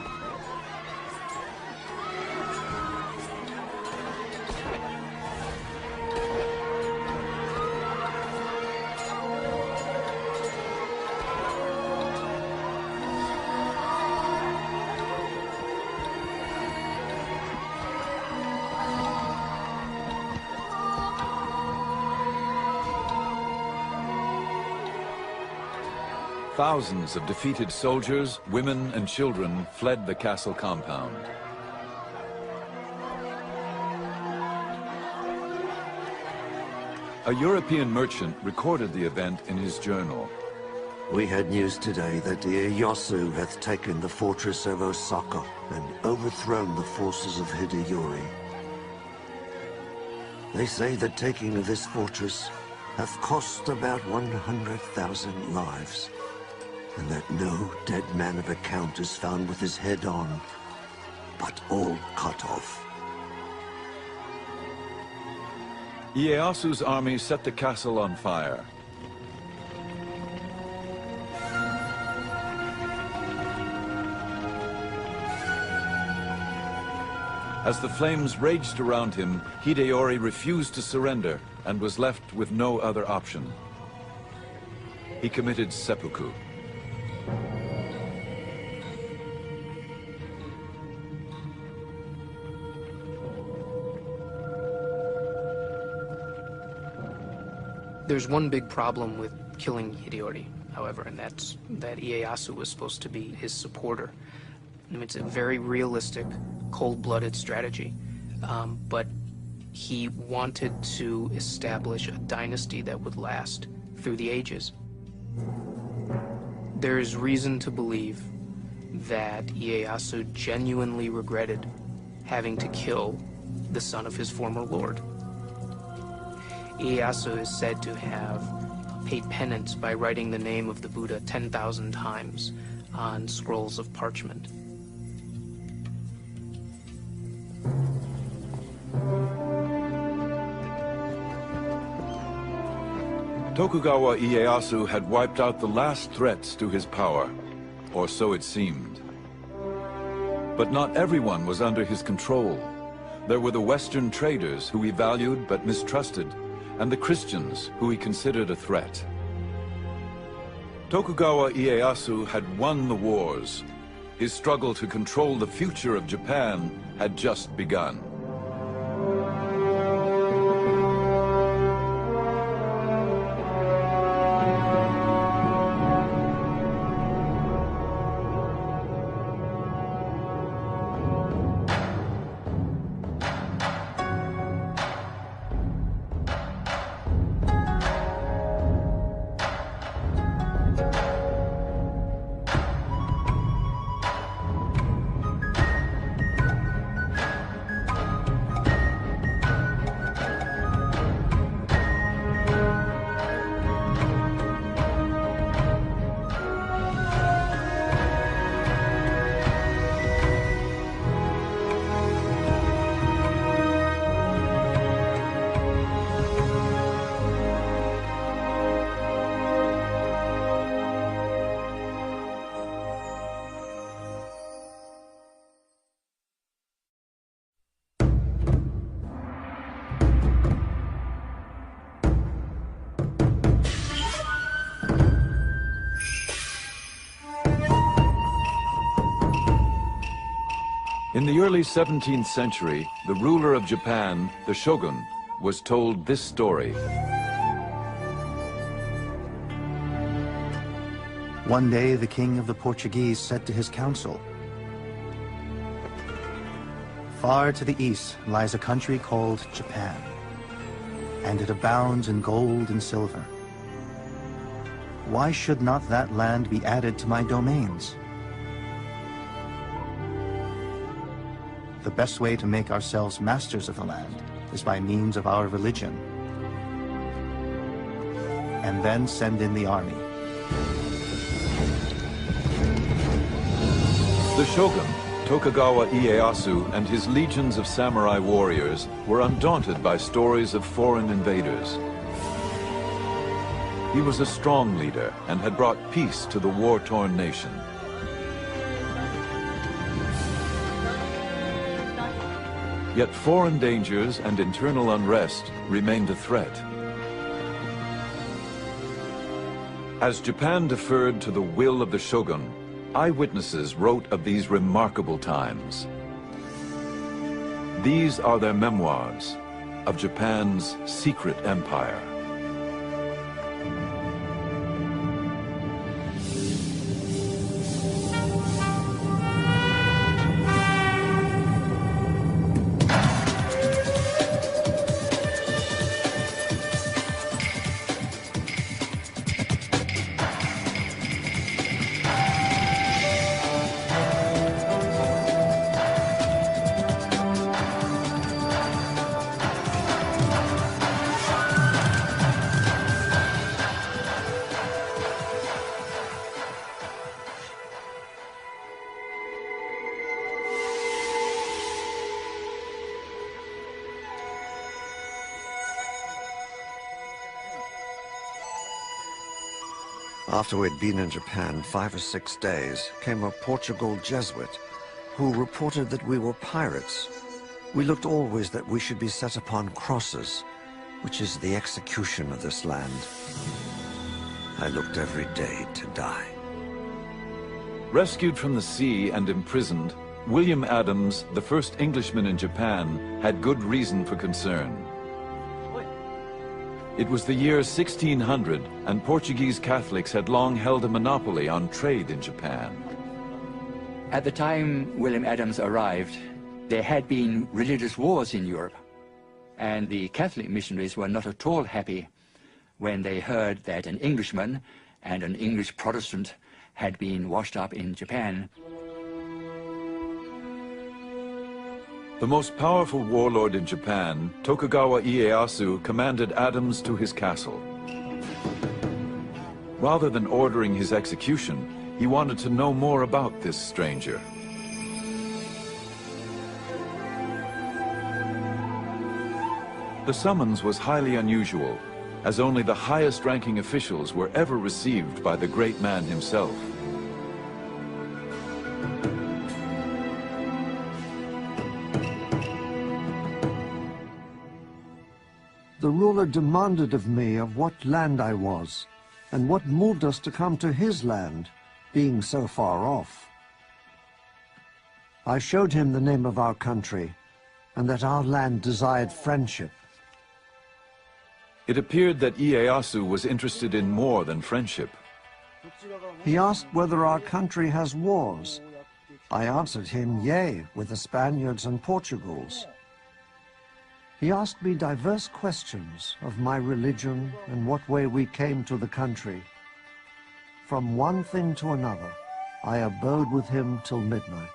S2: Thousands of defeated soldiers, women, and children fled the castle compound. A European merchant recorded the event in his journal.
S20: We had news today that Ieyasu hath taken the fortress of Osaka and overthrown the forces of Hideyori. They say that taking of this fortress hath cost about 100,000 lives, and that no dead man of account is found with his head on, but all cut off.
S2: Ieyasu's army set the castle on fire. As the flames raged around him, Hideyori refused to surrender and was left with no other option. He committed seppuku.
S14: There's one big problem with killing Hideyori, however, and that's that Ieyasu was supposed to be his supporter. I mean, it's a very realistic, cold-blooded strategy, but he wanted to establish a dynasty that would last through the ages. There is reason to believe that Ieyasu genuinely regretted having to kill the son of his former lord. Ieyasu is said to have paid penance by writing the name of the Buddha 10,000 times on scrolls of parchment.
S2: Tokugawa Ieyasu had wiped out the last threats to his power, or so it seemed. But not everyone was under his control. There were the Western traders who he valued but mistrusted, and the Christians who he considered a threat. Tokugawa Ieyasu had won the wars. His struggle to control the future of Japan had just begun. In the early 17th century, the ruler of Japan, the shogun, was told this story.
S21: One day, the king of the Portuguese said to his council, "Far to the east lies a country called Japan, and it abounds in gold and silver. Why should not that land be added to my domains? The best way to make ourselves masters of the land is by means of our religion, and then send in the army."
S2: The shogun, Tokugawa Ieyasu, and his legions of samurai warriors were undaunted by stories of foreign invaders. He was a strong leader and had brought peace to the war-torn nation. Yet foreign dangers and internal unrest remained a threat. As Japan deferred to the will of the shogun, eyewitnesses wrote of these remarkable times. These are their memoirs of Japan's secret empire.
S20: After we'd been in Japan 5 or 6 days, came a Portugal Jesuit who reported that we were pirates. We looked always that we should be set upon crosses, which is the execution of this land. I looked every day to die.
S2: Rescued from the sea and imprisoned, William Adams, the first Englishman in Japan, had good reason for concern. It was the year 1600, and Portuguese Catholics had long held a monopoly on trade in Japan.
S6: At the time William Adams arrived, there had been religious wars in Europe, and the Catholic missionaries were not at all happy when they heard that an Englishman and an English Protestant had been washed up in Japan.
S2: The most powerful warlord in Japan, Tokugawa Ieyasu, commanded Adams to his castle. Rather than ordering his execution, he wanted to know more about this stranger. The summons was highly unusual, as only the highest-ranking officials were ever received by the great man himself.
S20: The ruler demanded of me of what land I was, and what moved us to come to his land, being so far off. I showed him the name of our country, and that our land desired friendship.
S2: It appeared that Ieyasu was interested in more than friendship.
S20: He asked whether our country has wars. I answered him, yea, with the Spaniards and Portugals. He asked me diverse questions of my religion and what way we came to the country. From one thing to another, I abode with him till midnight.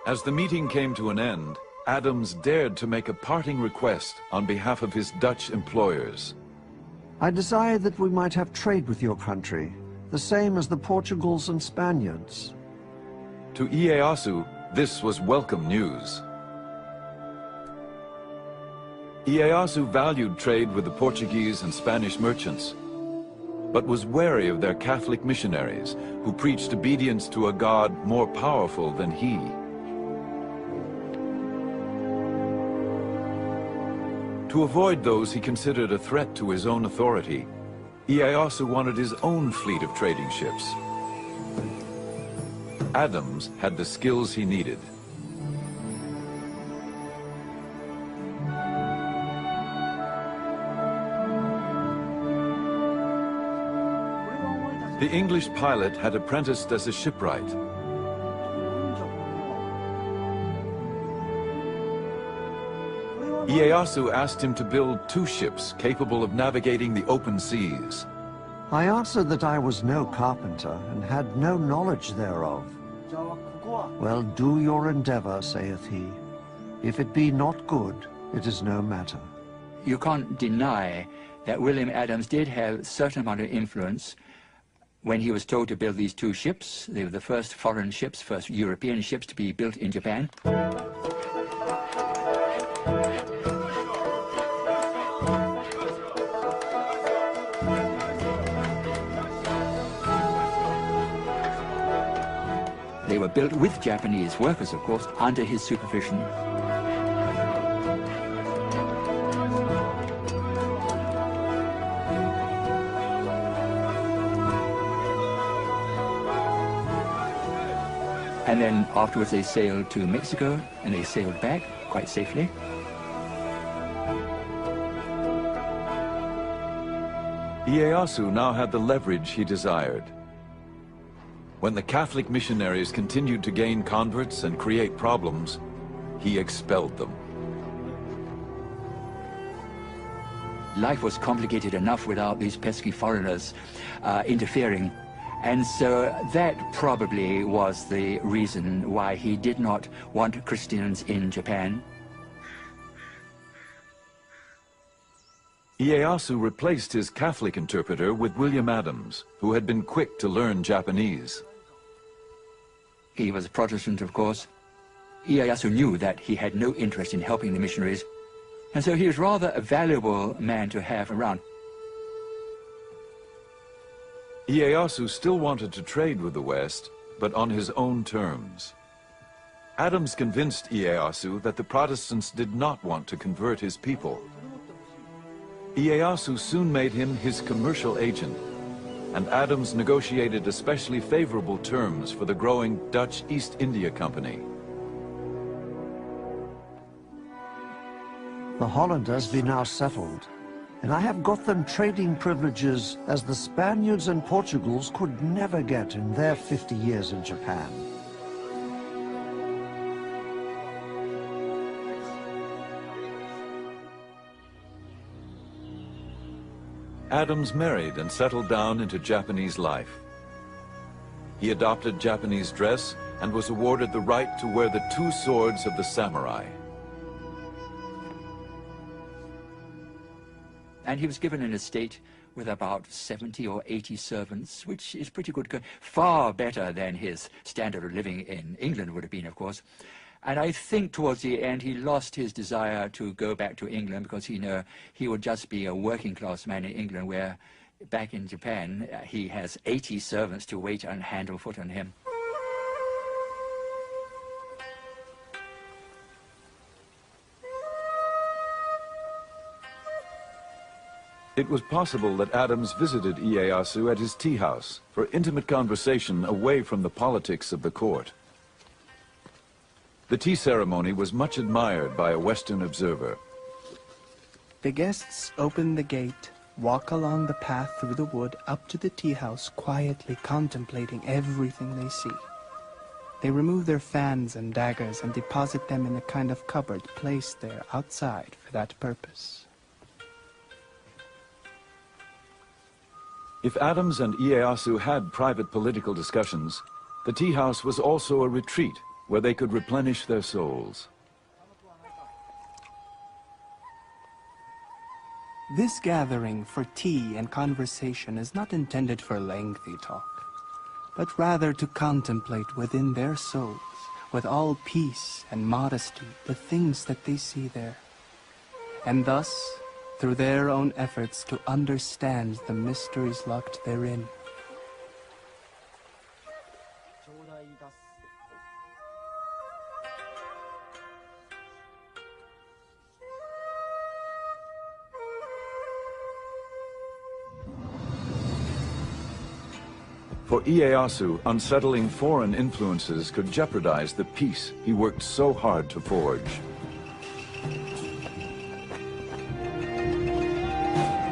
S2: As the meeting came to an end, Adams dared to make a parting request on behalf of his Dutch employers.
S20: I desired that we might have trade with your country, the same as the Portugals and Spaniards.
S2: To Ieyasu, this was welcome news. Ieyasu valued trade with the Portuguese and Spanish merchants, but was wary of their Catholic missionaries, who preached obedience to a God more powerful than he. To avoid those he considered a threat to his own authority, Ieyasu wanted his own fleet of trading ships. Adams had the skills he needed. The English pilot had apprenticed as a shipwright. Ieyasu asked him to build 2 ships capable of navigating the open seas.
S20: I answered that I was no carpenter and had no knowledge thereof. Well, do your endeavor, saith he. If it be not good, it is no matter.
S6: You can't deny that William Adams did have a certain amount of influence when he was told to build these 2 ships. They were the first foreign ships, first European ships to be built in Japan. They were built with Japanese workers, of course, under his supervision. And then afterwards they sailed to Mexico, and they sailed back quite safely.
S2: Ieyasu now had the leverage he desired. When the Catholic missionaries continued to gain converts and create problems, he expelled them.
S6: Life was complicated enough without these pesky foreigners interfering. And so that probably was the reason why he did not want Christians in Japan.
S2: Ieyasu replaced his Catholic interpreter with William Adams, who had been quick to learn Japanese.
S6: He was a Protestant, of course. Ieyasu knew that he had no interest in helping the missionaries, and so he was rather a valuable man to have around.
S2: Ieyasu still wanted to trade with the West, but on his own terms. Adams convinced Ieyasu that the Protestants did not want to convert his people. Ieyasu soon made him his commercial agent, and Adams negotiated especially favorable terms for the growing Dutch East India Company.
S20: The Hollanders be now settled, and I have got them trading privileges as the Spaniards and Portugals could never get in their 50 years in Japan.
S2: Adams married and settled down into Japanese life. He adopted Japanese dress and was awarded the right to wear the 2 swords of the samurai.
S6: And he was given an estate with about 70 or 80 servants, which is pretty good, far better than his standard of living in England would have been, of course. And I think towards the end he lost his desire to go back to England, because he knew he would just be a working class man in England, where back in Japan he has 80 servants to wait and hand or foot on him.
S2: It was possible that Adams visited Ieyasu at his tea house for intimate conversation away from the politics of the court. The tea ceremony was much admired by a Western observer.
S5: The guests open the gate, walk along the path through the wood up to the tea house, quietly contemplating everything they see. They remove their fans and daggers and deposit them in a kind of cupboard placed there outside for that purpose.
S2: If Adams and Ieyasu had private political discussions, the tea house was also a retreat where they could replenish their souls.
S5: This gathering for tea and conversation is not intended for lengthy talk, but rather to contemplate within their souls, with all peace and modesty, the things that they see there, and thus, through their own efforts, to understand the mysteries locked therein.
S2: For Ieyasu, unsettling foreign influences could jeopardize the peace he worked so hard to forge.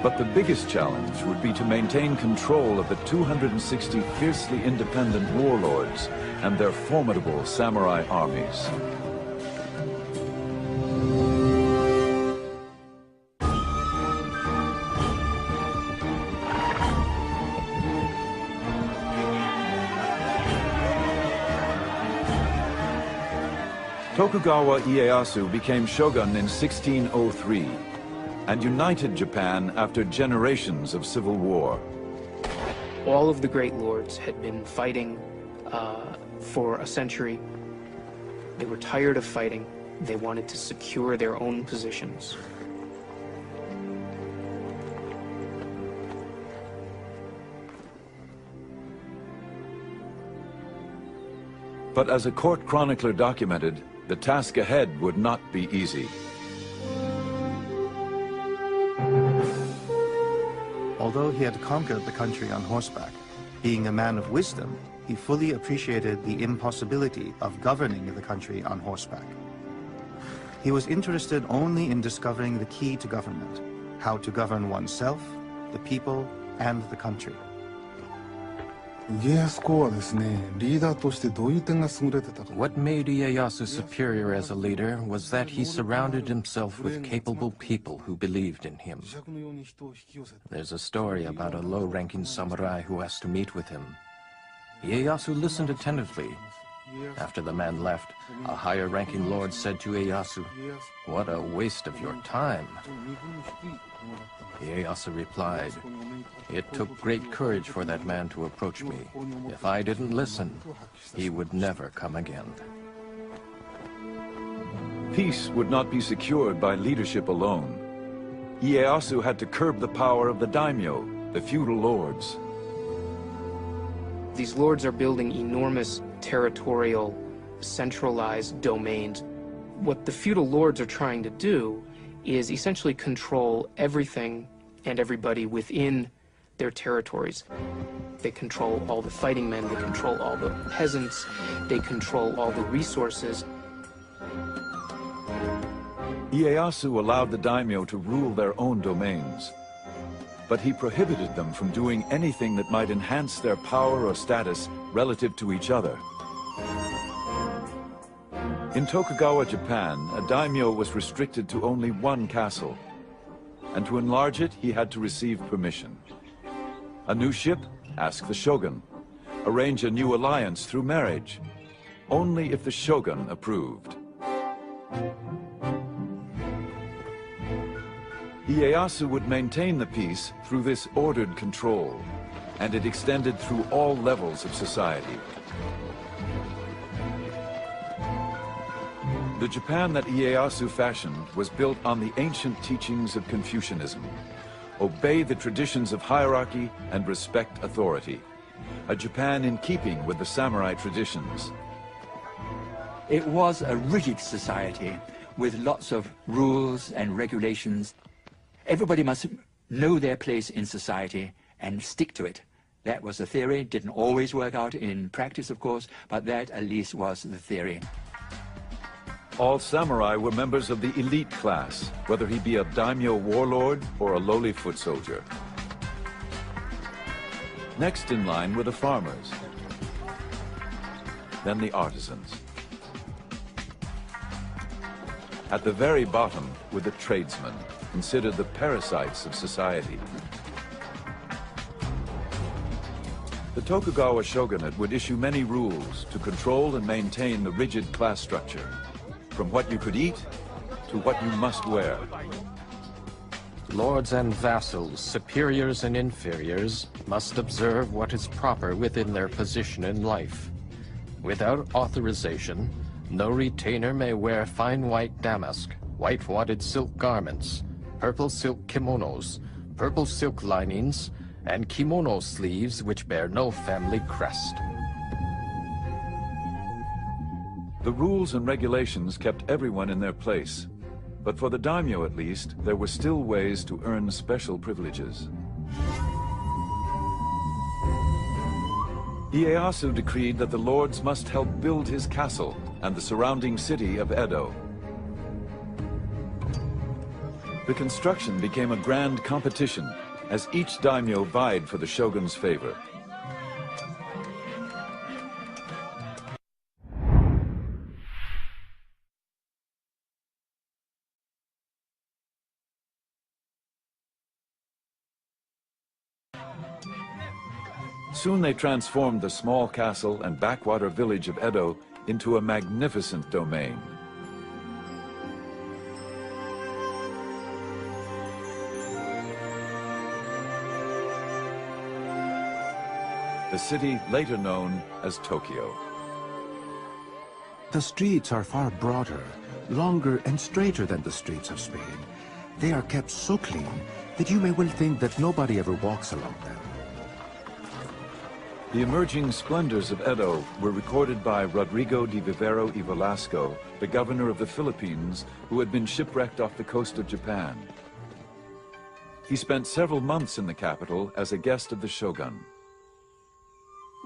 S2: But the biggest challenge would be to maintain control of the 260 fiercely independent warlords and their formidable samurai armies. Tokugawa Ieyasu became shogun in 1603 and united Japan after generations of civil war.
S14: All of the great lords had been fighting for a century. They were tired of fighting. They wanted to secure their own positions.
S2: But as a court chronicler documented, the task ahead would not be easy.
S21: Although he had conquered the country on horseback, being a man of wisdom, he fully appreciated the impossibility of governing the country on horseback. He was interested only in discovering the key to government, how to govern oneself, the people, and the country.
S16: What
S13: made Ieyasu superior as a leader was that he surrounded himself with capable people who believed in him. There's a story about a low-ranking samurai who asked to meet with him. Ieyasu listened attentively. After the man left, a higher-ranking lord said to Ieyasu, "What a waste of your time." Ieyasu replied, "It took great courage for that man to approach me. If I didn't listen, he would never come again."
S2: Peace would not be secured by leadership alone. Ieyasu had to curb the power of the daimyo, the feudal lords.
S14: These lords are building enormous territorial, centralized domains. What the feudal lords are trying to do is essentially control everything and everybody within their territories. They control all the fighting men, they control all the peasants, they control all the resources.
S2: Ieyasu allowed the daimyo to rule their own domains, but he prohibited them from doing anything that might enhance their power or status relative to each other. In Tokugawa, Japan, a daimyo was restricted to only one castle, and to enlarge it, he had to receive permission. A new ship? Ask the shogun. Arrange a new alliance through marriage. Only if the shogun approved. Ieyasu would maintain the peace through this ordered control, and it extended through all levels of society. The Japan that Ieyasu fashioned was built on the ancient teachings of Confucianism. Obey the traditions of hierarchy and respect authority. A Japan in keeping with the samurai traditions.
S6: It was a rigid society with lots of rules and regulations. Everybody must know their place in society and stick to it. That was the theory. Didn't always work out in practice, of course, but that at least was the theory.
S2: All samurai were members of the elite class, whether he be a daimyo warlord or a lowly foot soldier. Next in line were the farmers, then the artisans. At the very bottom were the tradesmen, considered the parasites of society. The Tokugawa shogunate would issue many rules to control and maintain the rigid class structure, from what you could eat to what you must wear.
S13: Lords and vassals, superiors and inferiors, must observe what is proper within their position in life. Without authorization, no retainer may wear fine white damask, white wadded silk garments, purple silk kimonos, purple silk linings, and kimono sleeves which bear no family crest.
S2: The rules and regulations kept everyone in their place, but for the daimyo at least, there were still ways to earn special privileges. Ieyasu decreed that the lords must help build his castle and the surrounding city of Edo. The construction became a grand competition as each daimyo vied for the shogun's favor. Soon they transformed the small castle and backwater village of Edo into a magnificent domain. The city later known as Tokyo.
S1: The streets are far broader, longer and straighter than the streets of Spain. They are kept so clean that you may well think that nobody ever walks along them.
S2: The emerging splendors of Edo were recorded by Rodrigo de Vivero y Velasco, the governor of the Philippines, who had been shipwrecked off the coast of Japan. He spent several months in the capital as a guest of the shogun.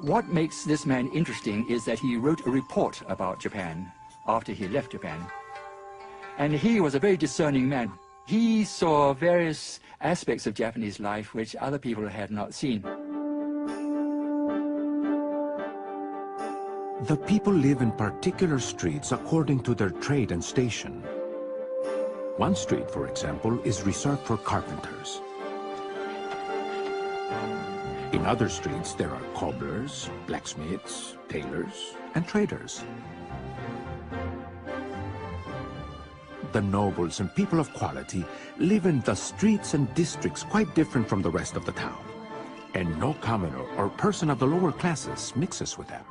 S6: What makes this man interesting is that he wrote a report about Japan after he left Japan. And he was a very discerning man. He saw various aspects of Japanese life which other people had not seen.
S1: The people live in particular streets according to their trade and station. One street, for example, is reserved for carpenters. In other streets, there are cobblers, blacksmiths, tailors, and traders. The nobles and people of quality live in the streets and districts quite different from the rest of the town, and no commoner or person of the lower classes mixes with them.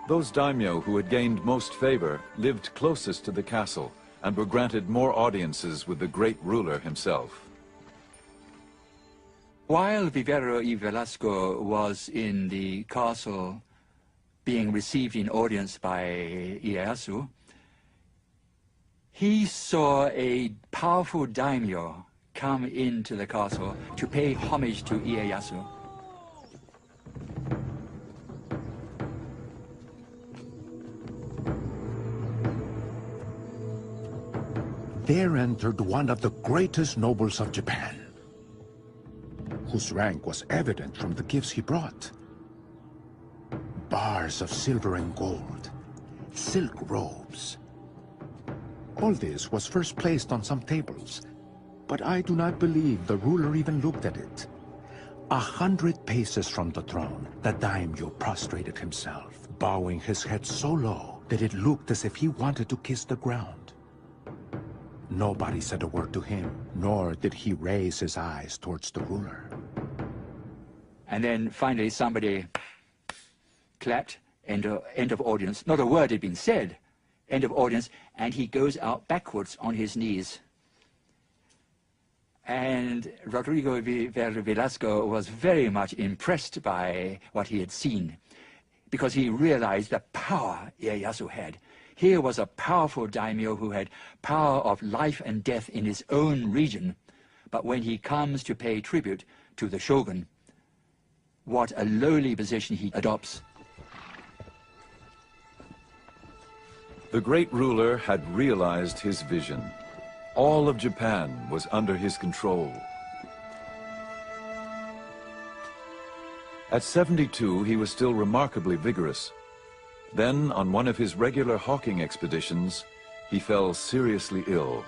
S2: Those daimyo who had gained most favor lived closest to the castle and were granted more audiences with the great ruler himself.
S6: While Vivero y Velasco was in the castle being received in audience by Ieyasu, he saw a powerful daimyo come into the castle to pay homage to Ieyasu.
S1: There entered one of the greatest nobles of Japan, whose rank was evident from the gifts he brought. Bars of silver and gold, silk robes. All this was first placed on some tables, but I do not believe the ruler even looked at it. 100 paces from the throne, the daimyo prostrated himself, bowing his head so low that it looked as if he wanted to kiss the ground. Nobody said a word to him, nor did he raise his eyes towards the ruler.
S6: And then finally somebody clapped, end of audience. Not a word had been said, end of audience, and he goes out backwards on his knees. And Rodrigo Velasco was very much impressed by what he had seen, because he realized the power Ieyasu had. Here was a powerful daimyo who had power of life and death in his own region. But when he comes to pay tribute to the shogun, what a lowly position he adopts.
S2: The great ruler had realized his vision. All of Japan was under his control. At 72, he was still remarkably vigorous. Then, on one of his regular hawking expeditions, he fell seriously ill.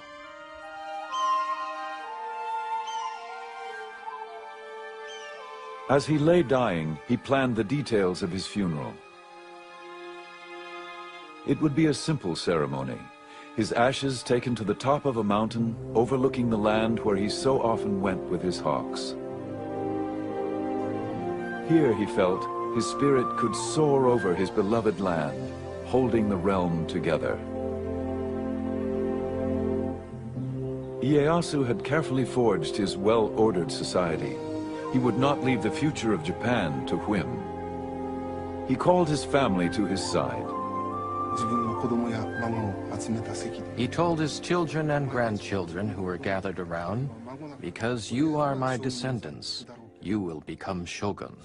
S2: As he lay dying, he planned the details of his funeral. It would be a simple ceremony, his ashes taken to the top of a mountain overlooking the land where he so often went with his hawks. Here, he felt, his spirit could soar over his beloved land, holding the realm together. Ieyasu had carefully forged his well-ordered society. He would not leave the future of Japan to whim. He called his family to his side.
S13: He told his children and grandchildren who were gathered around, "Because you are my descendants, you will become shogun.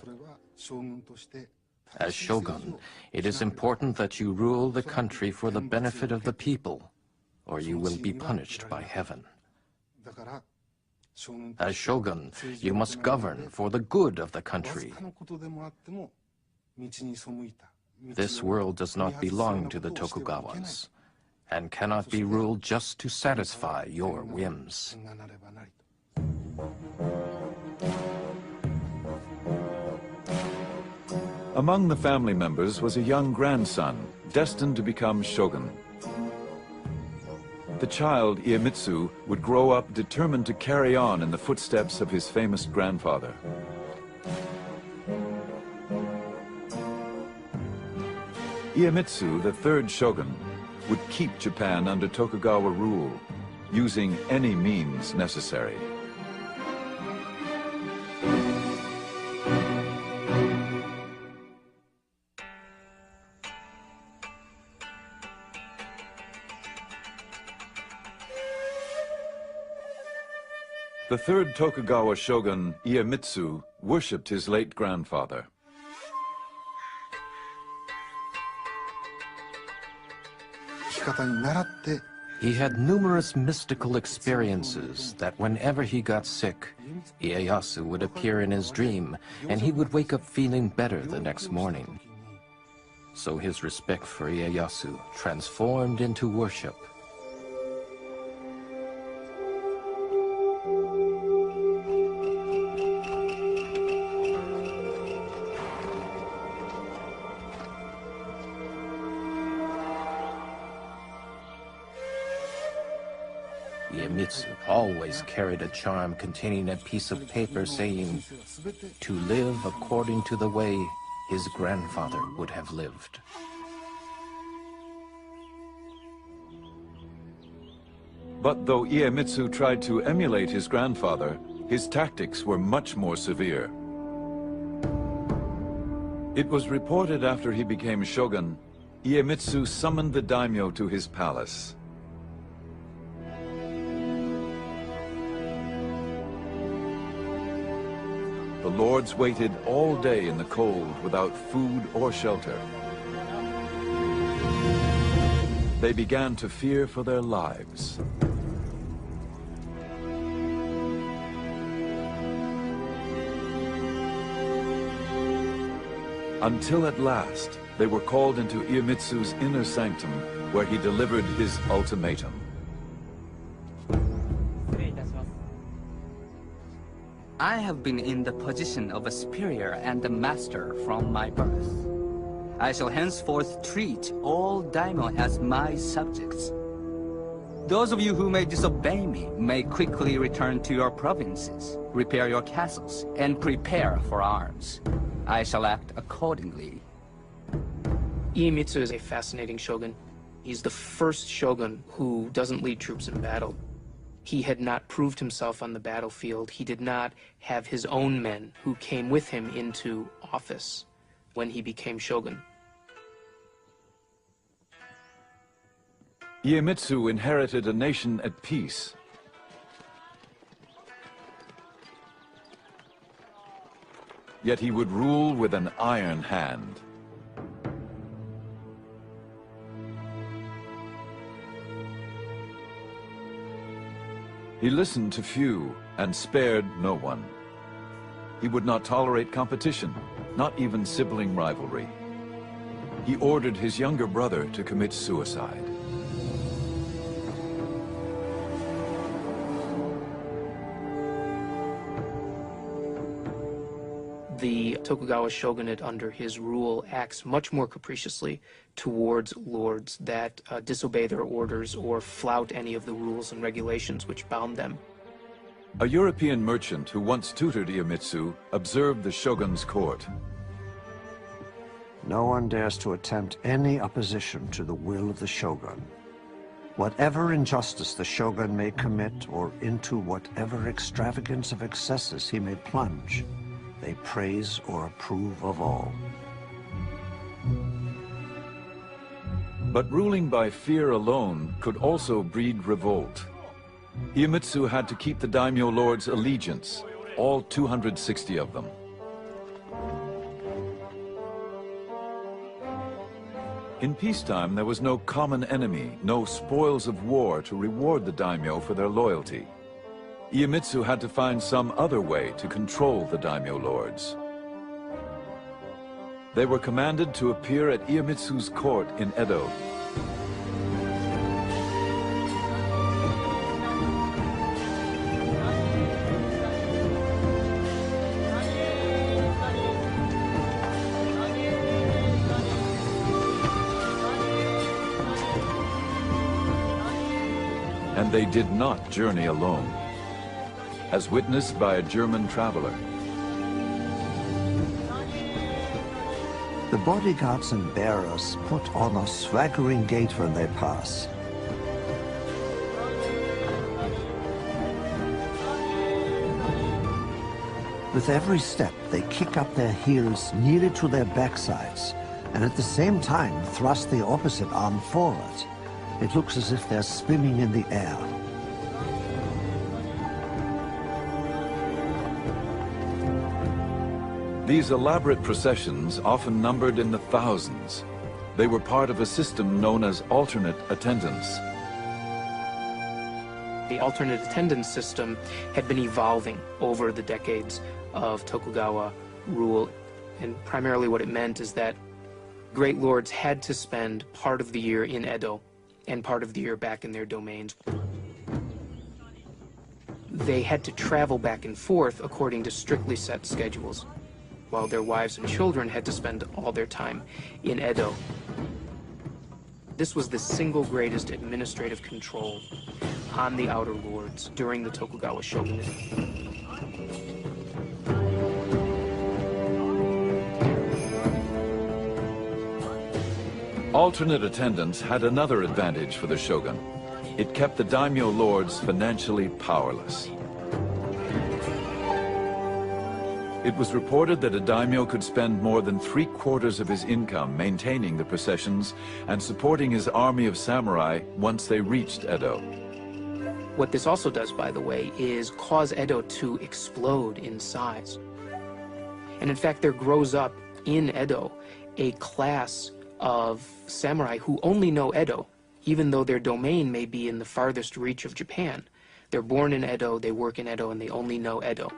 S13: As shogun, it is important that you rule the country for the benefit of the people. or you will be punished by heaven. As shogun, you must govern for the good of the country. This world does not belong to the Tokugawas, and cannot be ruled just to satisfy your whims.
S2: Among the family members was a young grandson, destined to become shogun. The child, Iemitsu, would grow up determined to carry on in the footsteps of his famous grandfather. Iemitsu, the third shogun, would keep Japan under Tokugawa rule, using any means necessary. The third Tokugawa shogun, Iemitsu, worshipped his late grandfather.
S13: He had numerous mystical experiences that whenever he got sick, Ieyasu would appear in his dream, and he would wake up feeling better the next morning. So his respect for Ieyasu transformed into worship. Iemitsu always carried a charm containing a piece of paper saying, "To live according to the way his grandfather would have lived."
S2: But though Iemitsu tried to emulate his grandfather, his tactics were much more severe. It was reported after he became shogun, Iemitsu summoned the daimyo to his palace. The lords waited all day in the cold without food or shelter. They began to fear for their lives. Until at last, they were called into Iemitsu's inner sanctum, where he delivered his ultimatum.
S3: I have been in the position of a superior and a master from my birth. I shall henceforth treat all daimyo as my subjects. Those of you who may disobey me may quickly return to your provinces, repair your castles, and prepare for arms. I shall act accordingly.
S14: Iemitsu is a fascinating shogun. He's the first shogun who doesn't lead troops in battle. He had not proved himself on the battlefield. He did not have his own men who came with him into office when he became shogun.
S2: Iemitsu inherited a nation at peace. Yet he would rule with an iron hand. He listened to few and spared no one. He would not tolerate competition, not even sibling rivalry. He ordered his younger brother to commit suicide.
S14: The Tokugawa shogunate under his rule acts much more capriciously towards lords that disobey their orders or flout any of the rules and regulations which bound them.
S2: A European merchant who once tutored Iemitsu observed the shogun's court.
S20: No one dares to attempt any opposition to the will of the shogun. Whatever injustice the shogun may commit, or into whatever extravagance of excesses he may plunge, they praise or approve of all.
S2: But ruling by fear alone could also breed revolt. Iemitsu had to keep the daimyo lords' allegiance, all 260 of them. In peacetime, there was no common enemy, no spoils of war to reward the daimyo for their loyalty. Iemitsu had to find some other way to control the daimyo lords. They were commanded to appear at Iemitsu's court in Edo. And they did not journey alone, as witnessed by a German traveler.
S20: The bodyguards and bearers put on a swaggering gait when they pass. With every step, they kick up their heels nearly to their backsides, and at the same time thrust the opposite arm forward. It looks as if they're spinning in the air.
S2: These elaborate processions often numbered in the thousands. They were part of a system known as alternate attendance.
S14: The alternate attendance system had been evolving over the decades of Tokugawa rule, and primarily what it meant is that great lords had to spend part of the year in Edo and part of the year back in their domains. They had to travel back and forth according to strictly set schedules, while their wives and children had to spend all their time in Edo. This was the single greatest administrative control on the outer lords during the Tokugawa shogunate.
S2: Alternate attendance had another advantage for the shogun. It kept the daimyo lords financially powerless. It was reported that a daimyo could spend more than 3/4 of his income maintaining the processions and supporting his army of samurai once they reached Edo.
S14: What this also does, by the way, is cause Edo to explode in size. And in fact, there grows up in Edo a class of samurai who only know Edo, even though their domain may be in the farthest reach of Japan. They're born in Edo, they work in Edo, and they only know Edo.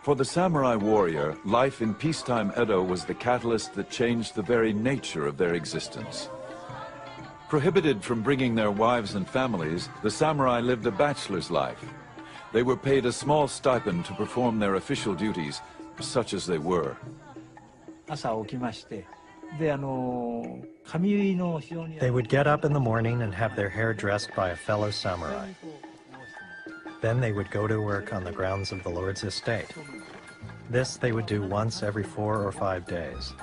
S2: For the samurai warrior, life in peacetime Edo was the catalyst that changed the very nature of their existence. Prohibited from bringing their wives and families, the samurai lived a bachelor's life. They were paid a small stipend to perform their official duties, such as they were.
S9: They would get up in the morning and have their hair dressed by a fellow samurai. Then they would go to work on the grounds of the lord's estate. This they would do once every 4 or 5 days.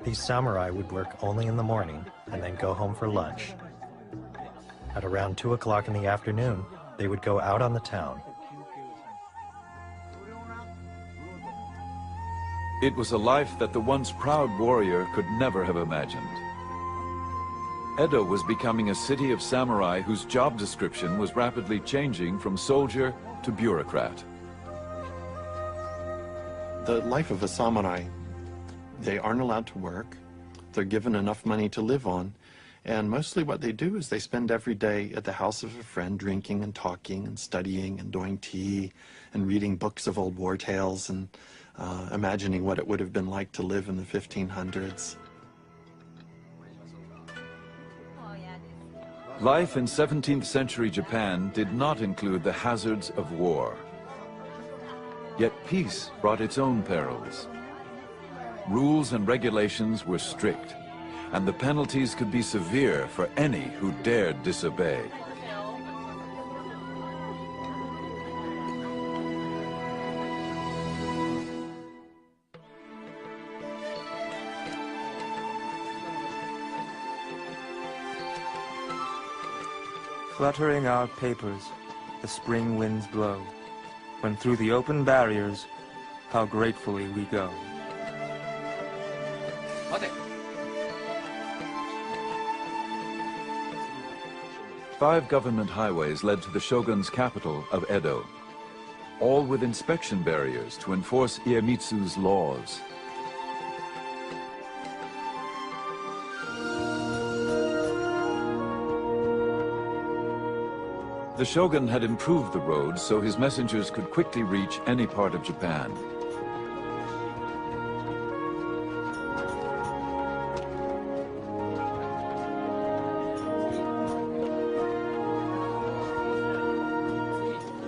S9: These samurai would work only in the morning and then go home for lunch. At around 2 o'clock in the afternoon, they would go out on the town.
S2: It was a life that the once proud warrior could never have imagined. Edo was becoming a city of samurai whose job description was rapidly changing from soldier to bureaucrat.
S10: The life of a samurai, they aren't allowed to work, they're given enough money to live on, and mostly what they do is they spend every day at the house of a friend drinking and talking and studying and doing tea and reading books of old war tales and imagining what it would have been like to live in the 1500s.
S2: Life in 17th century Japan did not include the hazards of war. Yet peace brought its own perils. Rules and regulations were strict, and the penalties could be severe for any who dared disobey.
S22: Fluttering our papers, the spring winds blow, when through the open barriers, how gratefully we go.
S2: Five government highways led to the shogun's capital of Edo, all with inspection barriers to enforce Iemitsu's laws. The shogun had improved the roads so his messengers could quickly reach any part of Japan.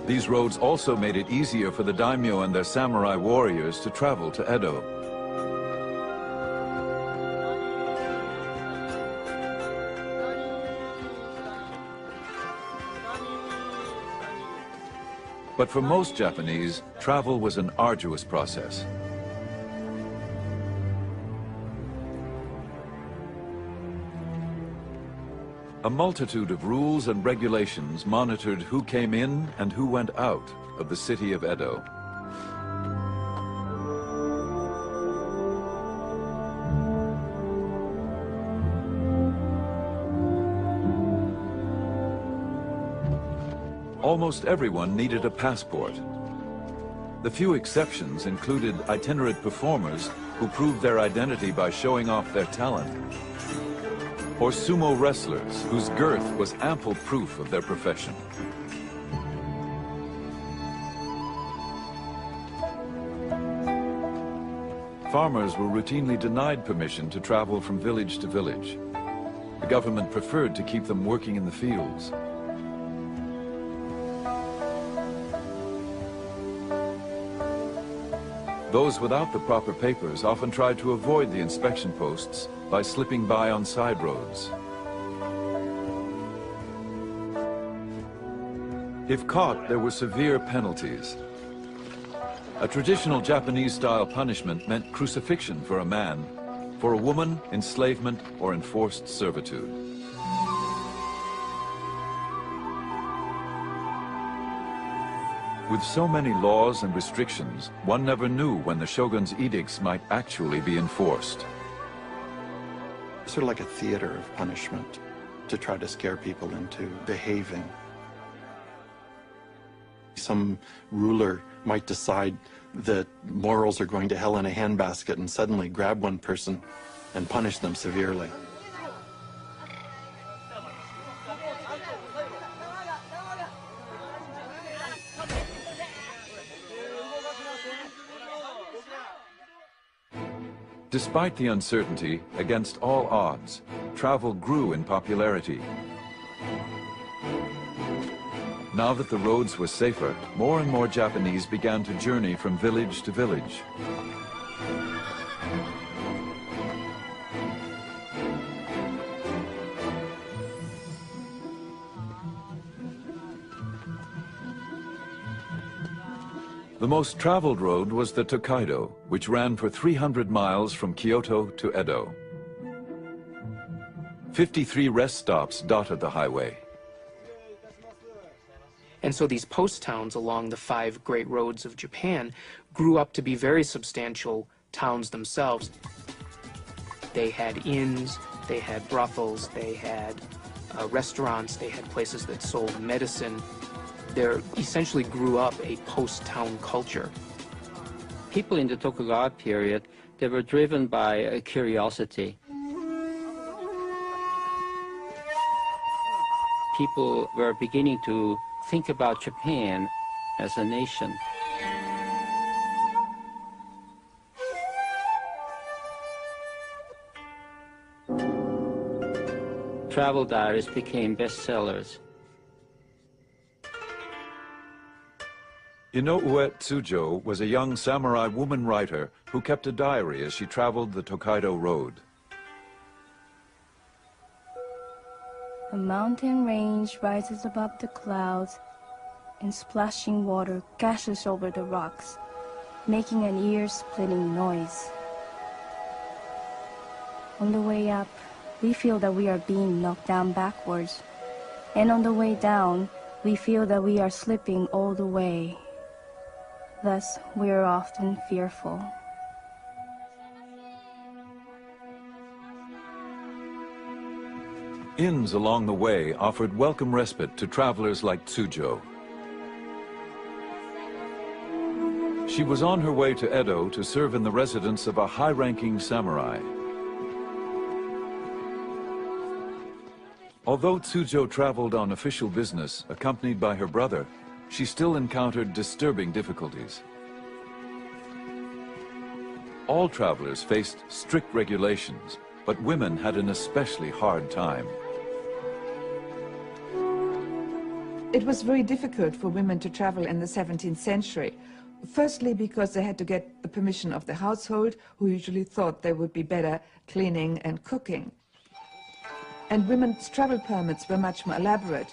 S2: These roads also made it easier for the daimyo and their samurai warriors to travel to Edo. But for most Japanese, travel was an arduous process. A multitude of rules and regulations monitored who came in and who went out of the city of Edo. Almost everyone needed a passport. The few exceptions included itinerant performers who proved their identity by showing off their talent, or sumo wrestlers whose girth was ample proof of their profession. Farmers were routinely denied permission to travel from village to village. The government preferred to keep them working in the fields. Those without the proper papers often tried to avoid the inspection posts by slipping by on side roads. If caught, there were severe penalties. A traditional Japanese-style punishment meant crucifixion for a man, for a woman, enslavement or enforced servitude. With so many laws and restrictions, one never knew when the shogun's edicts might actually be enforced.
S10: Sort of like a theater of punishment to try to scare people into behaving. Some ruler might decide that morals are going to hell in a handbasket and suddenly grab one person and punish them severely.
S2: Despite the uncertainty, against all odds, travel grew in popularity. Now that the roads were safer, more and more Japanese began to journey from village to village. The most traveled road was the Tokaido, which ran for 300 miles from Kyoto to Edo. 53 rest stops dotted the highway.
S14: And so these post towns along the 5 great roads of Japan grew up to be very substantial towns themselves. They had inns, they had brothels, they had restaurants, they had places that sold medicine. There essentially grew up a post-town culture.
S7: People in the Tokugawa period, they were driven by a curiosity. People were beginning to think about Japan as a nation. Travel diaries became bestsellers.
S2: Inoue Tsujo was a young samurai woman writer who kept a diary as she traveled the Tokaido Road.
S11: A mountain range rises above the clouds, and splashing water gashes over the rocks, making an ear-splitting noise. On the way up, we feel that we are being knocked down backwards, and on the way down, we feel that we are slipping all the way. Thus, we are often fearful.
S2: Inns along the way offered welcome respite to travelers like Tsujo. She was on her way to Edo to serve in the residence of a high-ranking samurai. Although Tsujo traveled on official business, accompanied by her brother, she still encountered disturbing difficulties. All travelers faced strict regulations, but women had an especially hard time.
S12: It was very difficult for women to travel in the 17th century. Firstly, because they had to get the permission of the household, who usually thought they would be better cleaning and cooking. And women's travel permits were much more elaborate.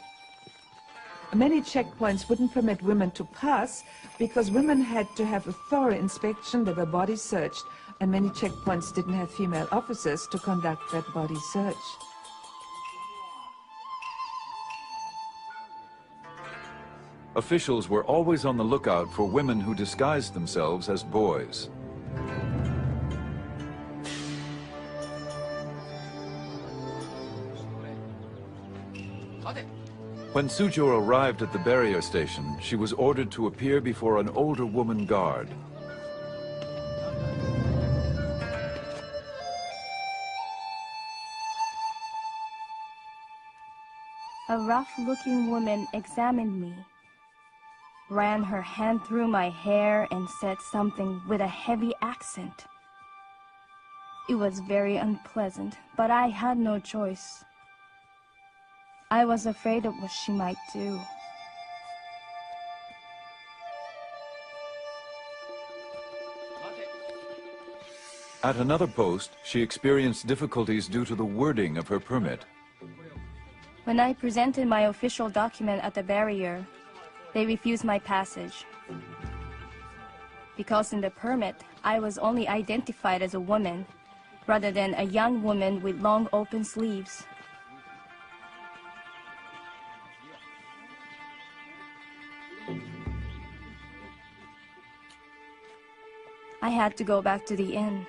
S12: Many checkpoints wouldn't permit women to pass because women had to have a thorough inspection, they were body searched, and many checkpoints didn't have female officers to conduct that body search.
S2: Officials were always on the lookout for women who disguised themselves as boys. When Tsujo arrived at the barrier station, she was ordered to appear before an older woman guard.
S11: A rough-looking woman examined me, ran her hand through my hair and said something with a heavy accent. It was very unpleasant, but I had no choice. I was afraid of what she might do.
S2: At another post, she experienced difficulties due to the wording of her permit.
S11: When I presented my official document at the barrier, they refused my passage. Because in the permit, I was only identified as a woman, rather than a young woman with long open sleeves. I had to go back to the inn.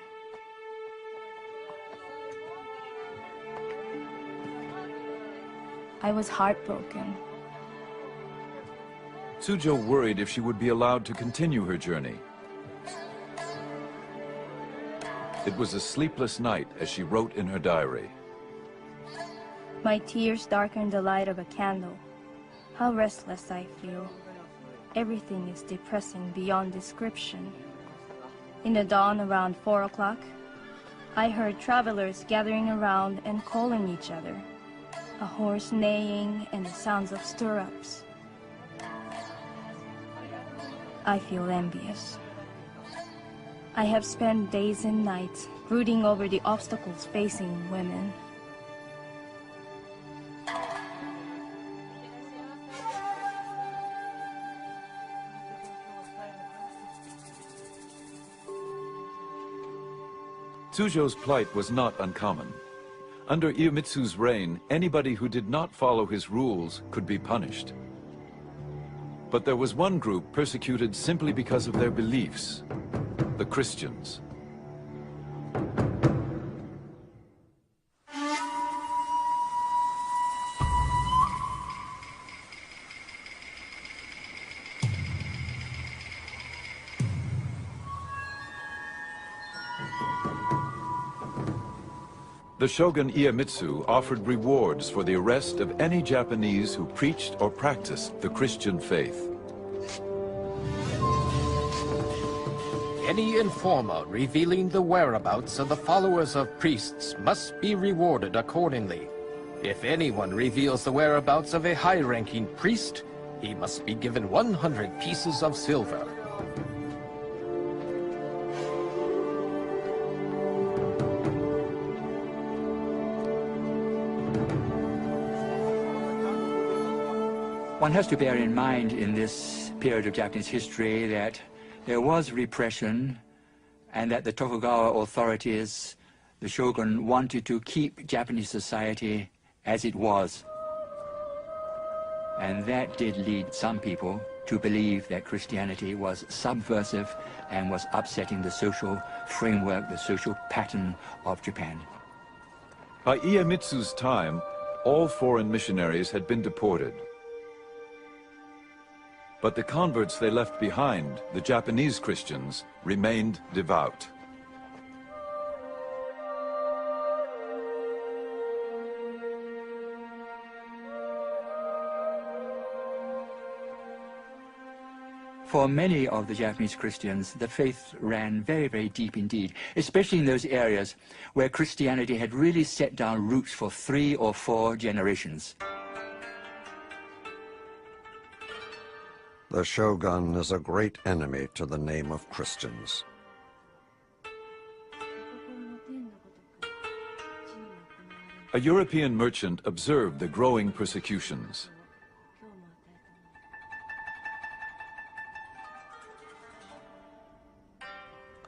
S11: I was heartbroken.
S2: Tsujo worried if she would be allowed to continue her journey. It was a sleepless night as she wrote in her diary.
S11: My tears darkened the light of a candle. How restless I feel. Everything is depressing beyond description. In the dawn around 4 o'clock, I heard travelers gathering around and calling each other. A horse neighing and the sounds of stirrups. I feel envious. I have spent days and nights brooding over the obstacles facing women.
S2: Tsujo's plight was not uncommon. Under Iemitsu's reign, anybody who did not follow his rules could be punished. But there was one group persecuted simply because of their beliefs: the Christians. The shogun Iemitsu offered rewards for the arrest of any Japanese who preached or practiced the Christian faith.
S13: Any informer revealing the whereabouts of the followers of priests must be rewarded accordingly. If anyone reveals the whereabouts of a high-ranking priest, he must be given 100 pieces of silver.
S6: One has to bear in mind in this period of Japanese history that there was repression and that the Tokugawa authorities, the shogun, wanted to keep Japanese society as it was. And that did lead some people to believe that Christianity was subversive and was upsetting the social framework, the social pattern of Japan.
S2: By Iemitsu's time, all foreign missionaries had been deported. But the converts they left behind, the Japanese Christians, remained devout.
S6: For many of the Japanese Christians, the faith ran very, very deep indeed, especially in those areas where Christianity had really set down roots for 3 or 4 generations.
S4: The shogun is a great enemy to the name of Christians.
S2: A European merchant observed the growing persecutions.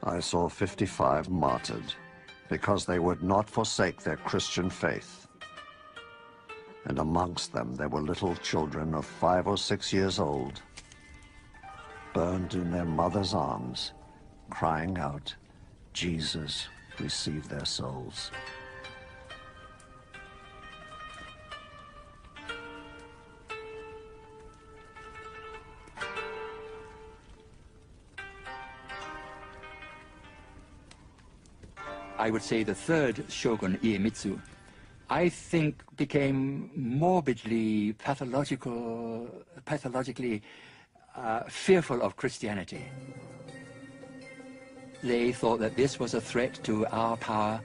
S4: I saw 55 martyred because they would not forsake their Christian faith. And amongst them there were little children of 5 or 6 years old, burned in their mother's arms, crying out, "Jesus, receive their souls."
S6: I would say the third shogun, Iemitsu, I think became morbidly pathologically fearful of Christianity. They thought that this was a threat to our power.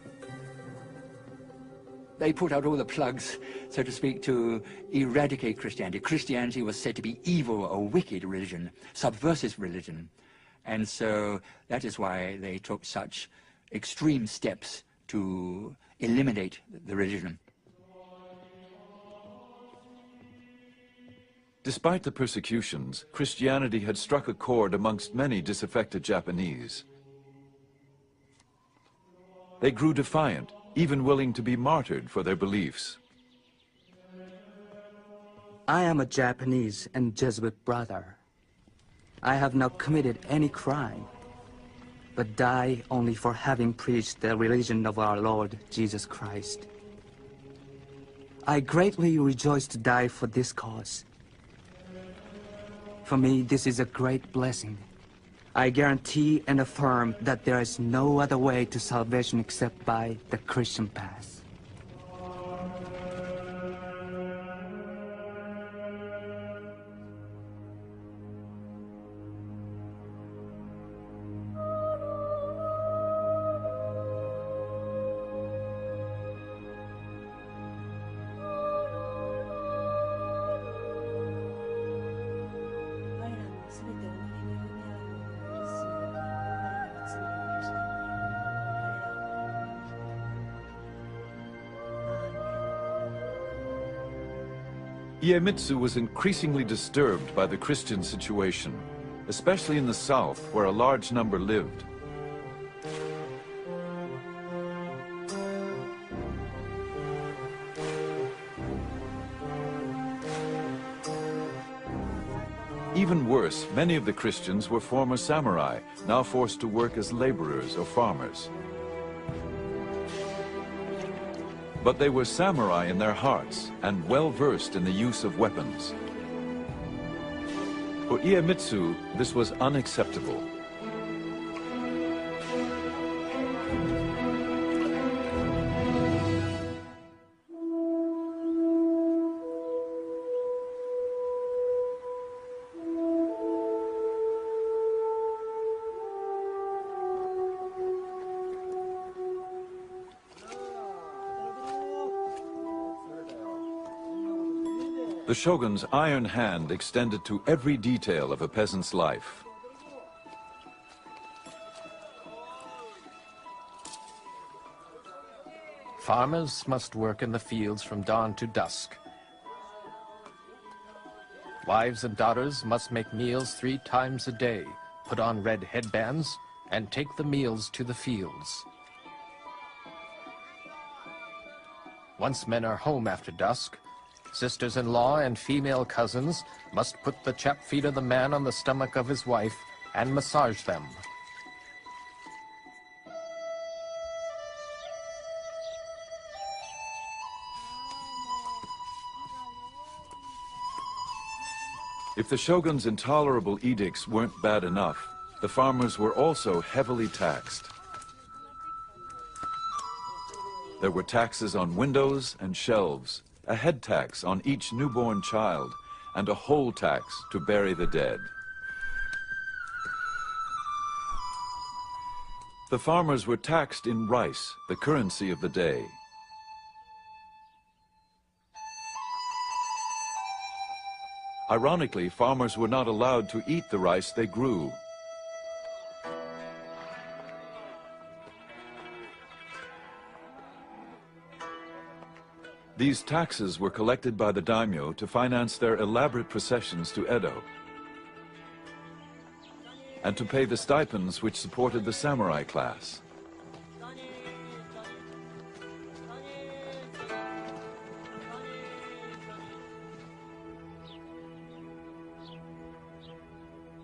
S6: They put out all the plugs, so to speak, to eradicate Christianity. Christianity was said to be evil, a wicked religion, subversive religion. And so that is why they took such extreme steps to eliminate the religion.
S2: Despite the persecutions, Christianity had struck a chord amongst many disaffected Japanese. They grew defiant, even willing to be martyred for their beliefs.
S3: I am a Japanese and Jesuit brother. I have not committed any crime, but die only for having preached the religion of our Lord Jesus Christ. I greatly rejoice to die for this cause. For me, this is a great blessing. I guarantee and affirm that there is no other way to salvation except by the Christian path.
S2: Iemitsu was increasingly disturbed by the Christian situation, especially in the south, where a large number lived. Even worse, many of the Christians were former samurai, now forced to work as laborers or farmers. But they were samurai in their hearts and well-versed in the use of weapons. For Iemitsu, this was unacceptable. The shogun's iron hand extended to every detail of a peasant's life.
S13: Farmers must work in the fields from dawn to dusk. Wives and daughters must make meals 3 times a day, put on red headbands, and take the meals to the fields. Once men are home after dusk, sisters-in-law and female cousins must put the chapped feet of the man on the stomach of his wife and massage them.
S2: If the shogun's intolerable edicts weren't bad enough, the farmers were also heavily taxed. There were taxes on windows and shelves, a head tax on each newborn child, and a whole tax to bury the dead. The farmers were taxed in rice, the currency of the day. Ironically, farmers were not allowed to eat the rice they grew. These taxes were collected by the daimyo to finance their elaborate processions to Edo, and to pay the stipends which supported the samurai class.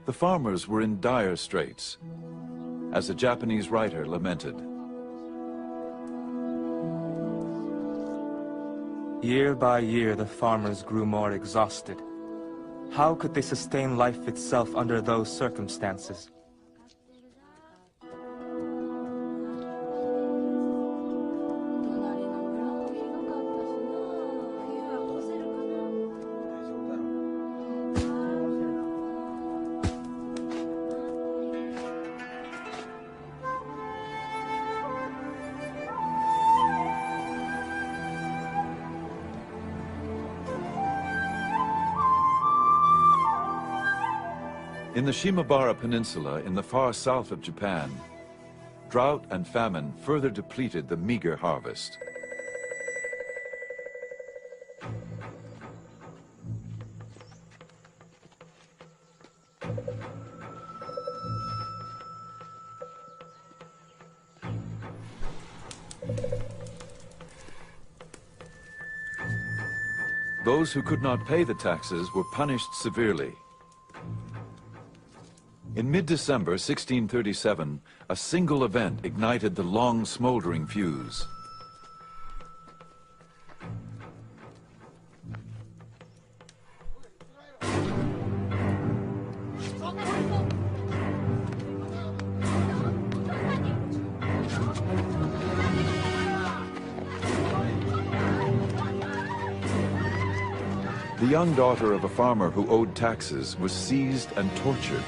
S2: The farmers were in dire straits, as a Japanese writer lamented.
S22: Year by year, the farmers grew more exhausted. How could they sustain life itself under those circumstances?
S2: In the Shimabara Peninsula in the far south of Japan, drought and famine further depleted the meager harvest. Those who could not pay the taxes were punished severely. In mid-December 1637, a single event ignited the long smoldering fuse. The young daughter of a farmer who owed taxes was seized and tortured.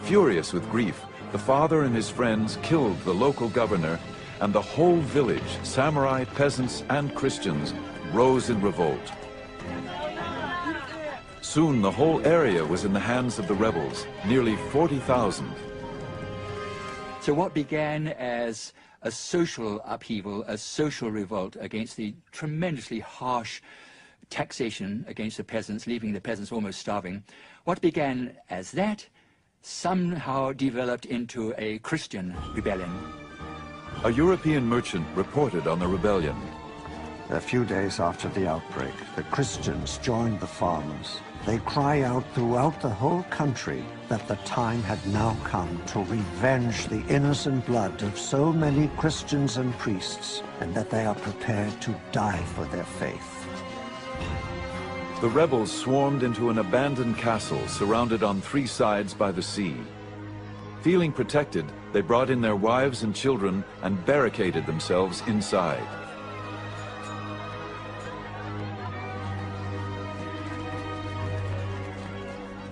S2: Furious with grief, the father and his friends killed the local governor, and the whole village, samurai, peasants, and Christians, rose in revolt. Soon the whole area was in the hands of the rebels, nearly 40,000.
S6: So what began as a social upheaval, a social revolt against the tremendously harsh taxation against the peasants, leaving the peasants almost starving, what began as that somehow developed into a Christian rebellion.
S2: A European merchant reported on the rebellion.
S4: A few days after the outbreak, the Christians joined the farmers. They cry out throughout the whole country that the time had now come to revenge the innocent blood of so many Christians and priests, and that they are prepared to die for their faith.
S2: The rebels swarmed into an abandoned castle surrounded on three sides by the sea. Feeling protected, they brought in their wives and children and barricaded themselves inside.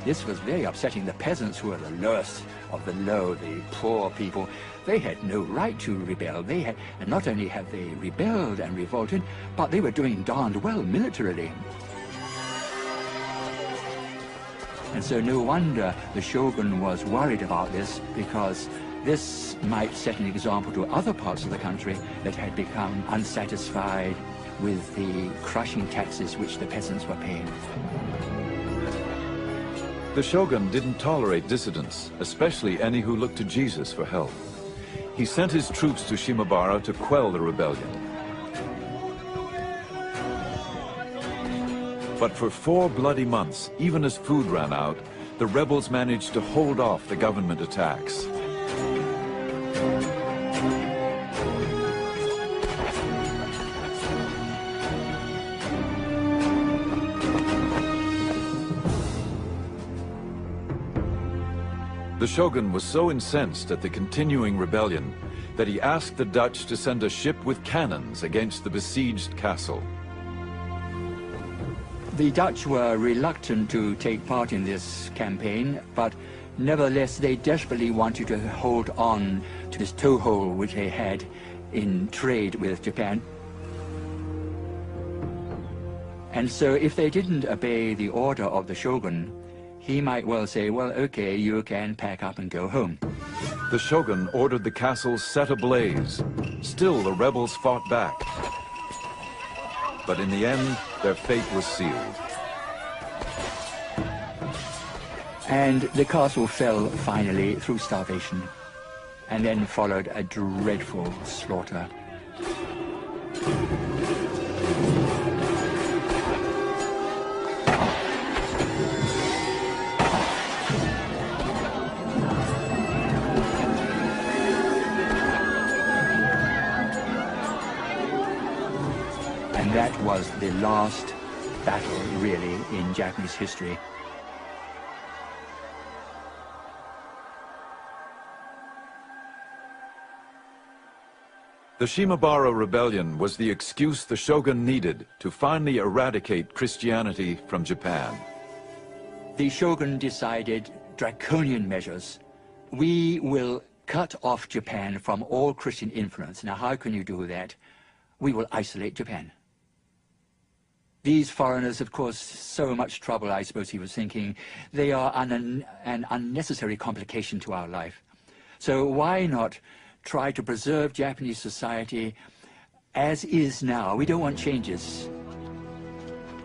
S6: This was very upsetting. The peasants, who were the lowest of the low, the poor people, they had no right to rebel. And not only had they rebelled and revolted, but they were doing darned well militarily. And so no wonder the shogun was worried about this, because this might set an example to other parts of the country that had become unsatisfied with the crushing taxes which the peasants were paying.
S2: The shogun didn't tolerate dissidents, especially any who looked to Jesus for help. He sent his troops to Shimabara to quell the rebellion. But for 4 bloody months, even as food ran out, the rebels managed to hold off the government attacks. The shogun was so incensed at the continuing rebellion that he asked the Dutch to send a ship with cannons against the besieged castle.
S6: The Dutch were reluctant to take part in this campaign, but nevertheless they desperately wanted to hold on to this toehold which they had in trade with Japan. And so if they didn't obey the order of the shogun, he might well say, well, okay, you can pack up and go home.
S2: The shogun ordered the castle set ablaze. Still, the rebels fought back. But in the end, their fate was sealed.
S6: And the castle fell finally through starvation. And then followed a dreadful slaughter. And that was the last battle, really, in Japanese history.
S2: The Shimabara Rebellion was the excuse the shogun needed to finally eradicate Christianity from Japan.
S6: The shogun decided draconian measures. We will cut off Japan from all Christian influence. Now, how can you do that? We will isolate Japan. These foreigners, of course, so much trouble, I suppose he was thinking. They are an unnecessary complication to our life. So why not try to preserve Japanese society as is now? We don't want changes.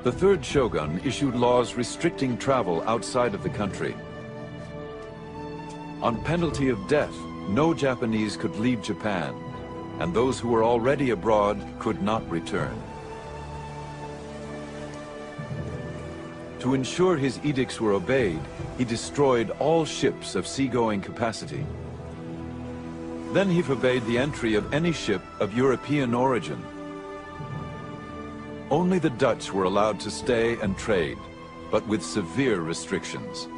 S2: The third shogun issued laws restricting travel outside of the country. On penalty of death, no Japanese could leave Japan, and those who were already abroad could not return. To ensure his edicts were obeyed, he destroyed all ships of seagoing capacity. Then he forbade the entry of any ship of European origin. Only the Dutch were allowed to stay and trade, but with severe restrictions.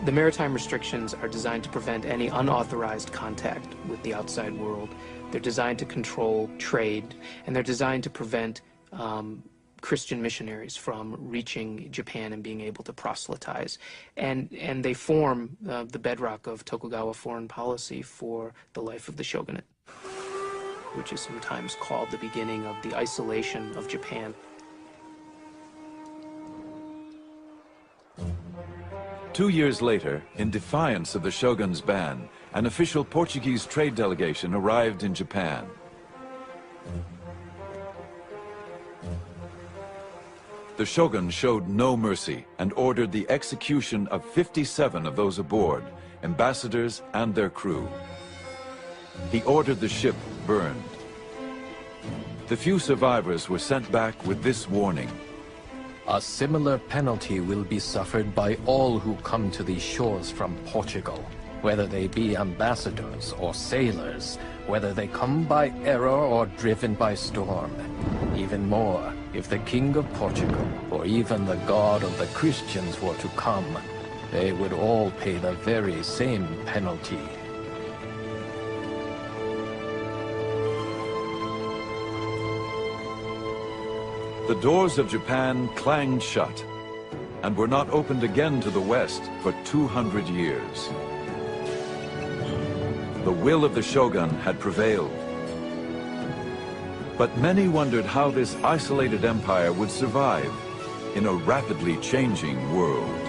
S14: The maritime restrictions are designed to prevent any unauthorized contact with the outside world. They're designed to control trade, and they're designed to prevent Christian missionaries from reaching Japan and being able to proselytize. And they form the bedrock of Tokugawa foreign policy for the life of the shogunate, which is sometimes called the beginning of the isolation of Japan.
S2: Two years later, in defiance of the shogun's ban, an official Portuguese trade delegation arrived in Japan. The shogun showed no mercy and ordered the execution of 57 of those aboard, ambassadors and their crew. He ordered the ship burned. The few survivors were sent back with this warning.
S13: A similar penalty will be suffered by all who come to these shores from Portugal, whether they be ambassadors or sailors, whether they come by error or driven by storm. Even more, if the King of Portugal, or even the God of the Christians were to come, they would all pay the very same penalty.
S2: The doors of Japan clanged shut and were not opened again to the West for 200 years. The will of the shogun had prevailed. But many wondered how this isolated empire would survive in a rapidly changing world.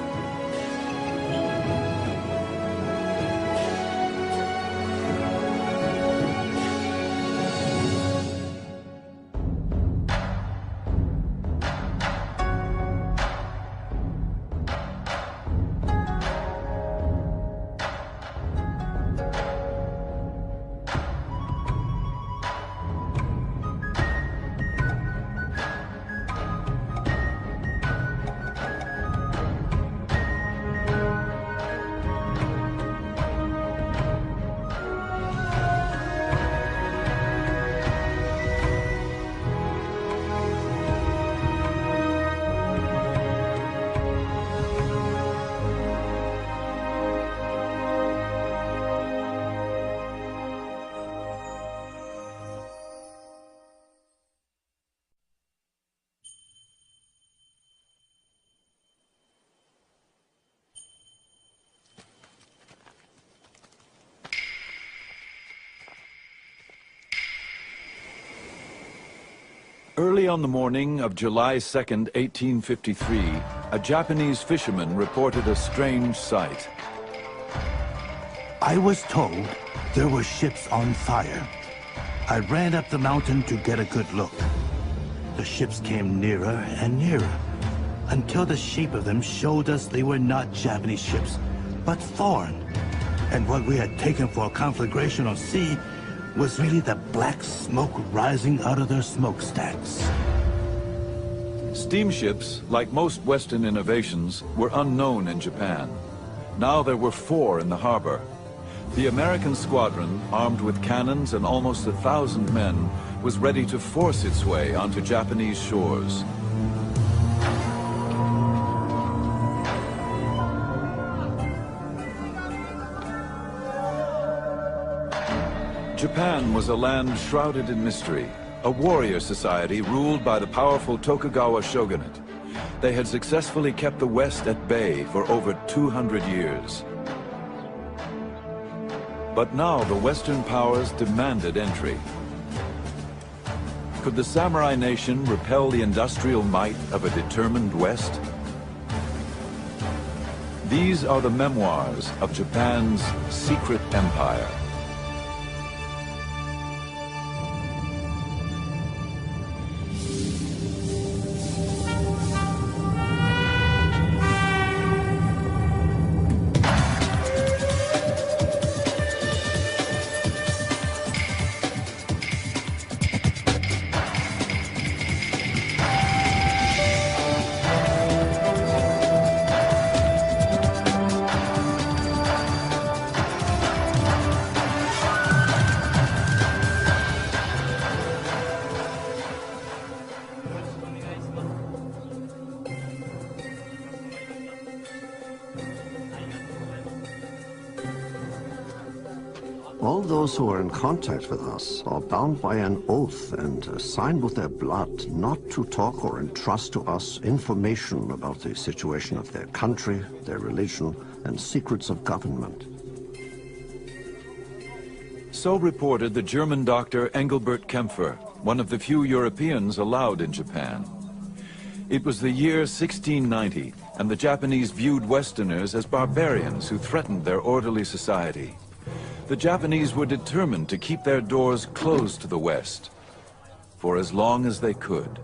S2: Early on the morning of July 2nd, 1853, a Japanese fisherman reported a strange sight.
S17: I was told there were ships on fire. I ran up the mountain to get a good look. The ships came nearer and nearer, until the shape of them showed us they were not Japanese ships, but foreign. And what we had taken for a conflagration on sea was really the black smoke rising out of their smokestacks.
S2: Steamships, like most Western innovations, were unknown in Japan. Now there were 4 in the harbor. The American squadron, armed with cannons and almost 1,000 men, was ready to force its way onto Japanese shores. Japan was a land shrouded in mystery, a warrior society ruled by the powerful Tokugawa shogunate. They had successfully kept the West at bay for over 200 years. But now the Western powers demanded entry. Could the samurai nation repel the industrial might of a determined West? These are the memoirs of Japan's secret empire.
S4: All those who are in contact with us are bound by an oath and signed with their blood not to talk or entrust to us information about the situation of their country, their religion, and secrets of government.
S2: So reported the German doctor Engelbert Kempfer, one of the few Europeans allowed in Japan. It was the year 1690, and the Japanese viewed Westerners as barbarians who threatened their orderly society. The Japanese were determined to keep their doors closed to the West for as long as they could.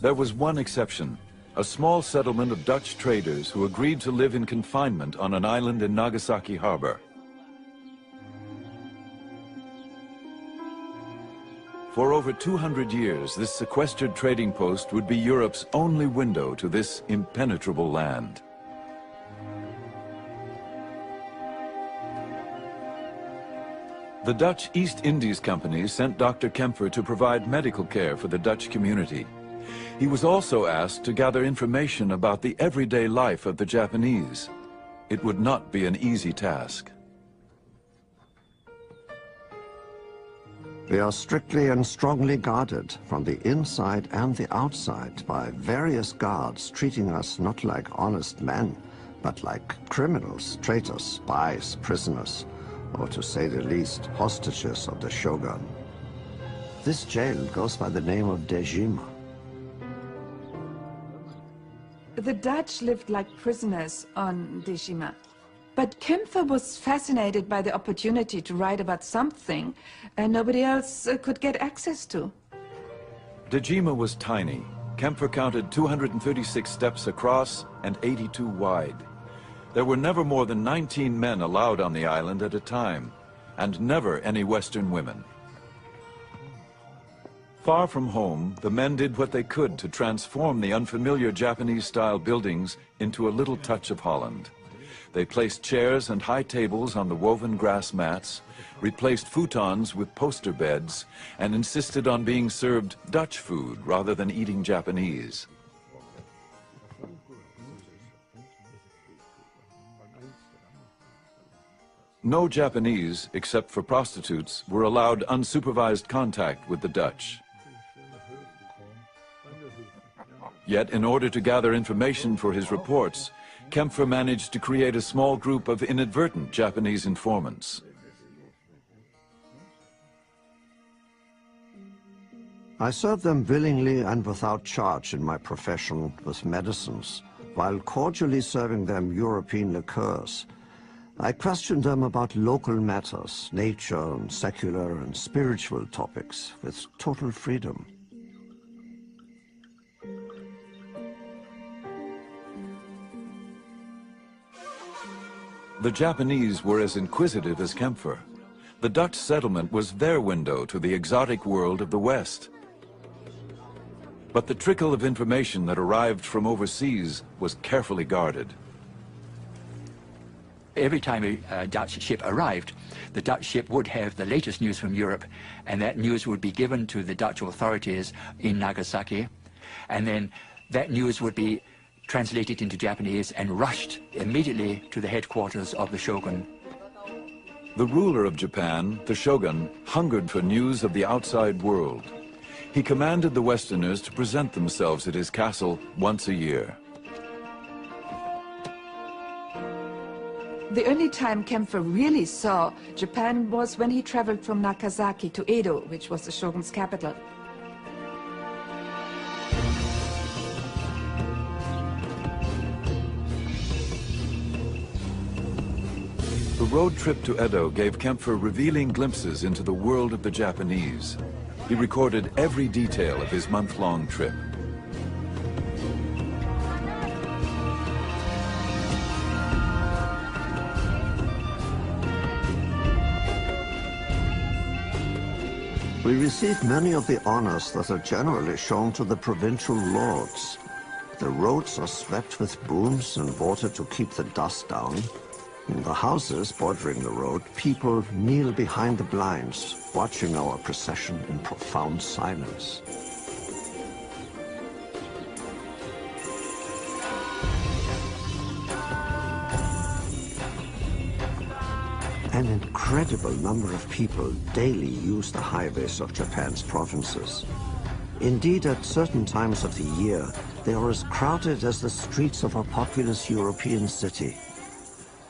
S2: There was one exception, a small settlement of Dutch traders who agreed to live in confinement on an island in Nagasaki harbor. For over 200 years, this sequestered trading post would be Europe's only window to this impenetrable land. The Dutch East Indies Company sent Dr. Kempfer to provide medical care for the Dutch community. He was also asked to gather information about the everyday life of the Japanese. It would not be an easy task.
S4: We are strictly and strongly guarded from the inside and the outside by various guards treating us not like honest men, but like criminals, traitors, spies, prisoners, or to say the least, hostages of the shogun. This jail goes by the name of Dejima.
S12: The Dutch lived like prisoners on Dejima. But Kempfer was fascinated by the opportunity to write about something nobody else could get access to.
S2: Dejima was tiny. Kempfer counted 236 steps across and 82 wide. There were never more than 19 men allowed on the island at a time, and never any Western women. Far from home, the men did what they could to transform the unfamiliar Japanese-style buildings into a little touch of Holland. They placed chairs and high tables on the woven grass mats, replaced futons with poster beds, and insisted on being served Dutch food rather than eating Japanese. No Japanese, except for prostitutes, were allowed unsupervised contact with the Dutch. Yet, in order to gather information for his reports, Kempfer managed to create a small group of inadvertent Japanese informants.
S4: I served them willingly and without charge in my profession with medicines, while cordially serving them European liqueurs. I questioned them about local matters, nature and secular and spiritual topics, with total freedom.
S2: The Japanese were as inquisitive as Kempfer. The Dutch settlement was their window to the exotic world of the West. But the trickle of information that arrived from overseas was carefully guarded.
S6: Every time a Dutch ship arrived, the Dutch ship would have the latest news from Europe, and that news would be given to the Dutch authorities in Nagasaki, and then that news would be translated into Japanese and rushed immediately to the headquarters of the shogun.
S2: The ruler of Japan, the shogun, hungered for news of the outside world. He commanded the Westerners to present themselves at his castle once a year.
S12: The only time Kempfer really saw Japan was when he traveled from Nagasaki to Edo, which was the shogun's capital.
S2: The road trip to Edo gave Kempfer revealing glimpses into the world of the Japanese. He recorded every detail of his month-long trip.
S4: We received many of the honors that are generally shown to the provincial lords. The roads are swept with brooms and water to keep the dust down. In the houses bordering the road, people kneel behind the blinds, watching our procession in profound silence. An incredible number of people daily use the highways of Japan's provinces. Indeed, at certain times of the year, they are as crowded as the streets of a populous European city.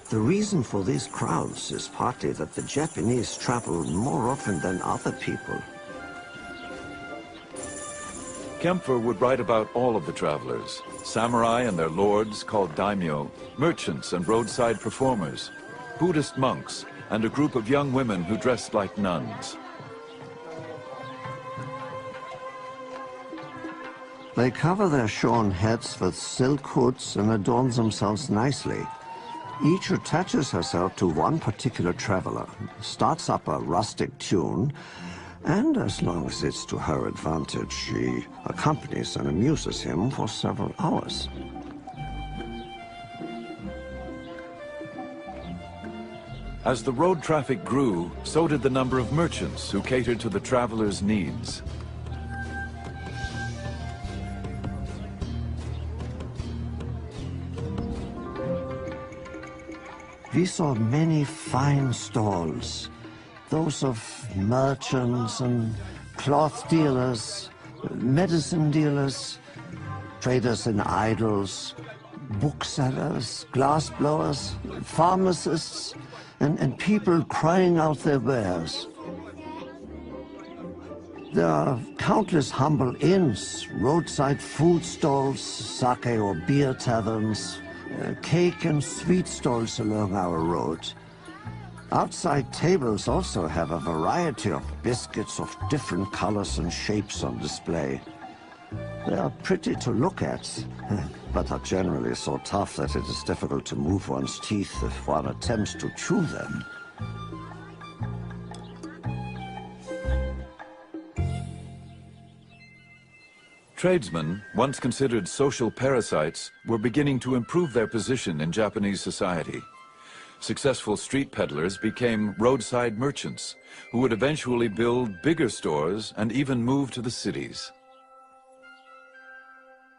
S4: The reason for these crowds is partly that the Japanese travel more often than other people.
S2: Kempfer would write about all of the travelers, samurai and their lords called daimyo, merchants and roadside performers, Buddhist monks, and a group of young women who dressed like nuns.
S4: They cover their shorn heads with silk hoods and adorn themselves nicely. Each attaches herself to one particular traveler, starts up a rustic tune, and as long as it's to her advantage, she accompanies and amuses him for several hours.
S2: As the road traffic grew, so did the number of merchants who catered to the travelers' needs.
S4: We saw many fine stalls, those of merchants and cloth dealers, medicine dealers, traders in idols, booksellers, glassblowers, pharmacists, and people crying out their wares. There are countless humble inns, roadside food stalls, sake or beer taverns, cake and sweet stalls along our road. Outside tables also have a variety of biscuits of different colors and shapes on display. They are pretty to look at, but are generally so tough that it is difficult to move one's teeth if one attempts to chew them.
S2: Tradesmen, once considered social parasites, were beginning to improve their position in Japanese society. Successful street peddlers became roadside merchants, who would eventually build bigger stores and even move to the cities.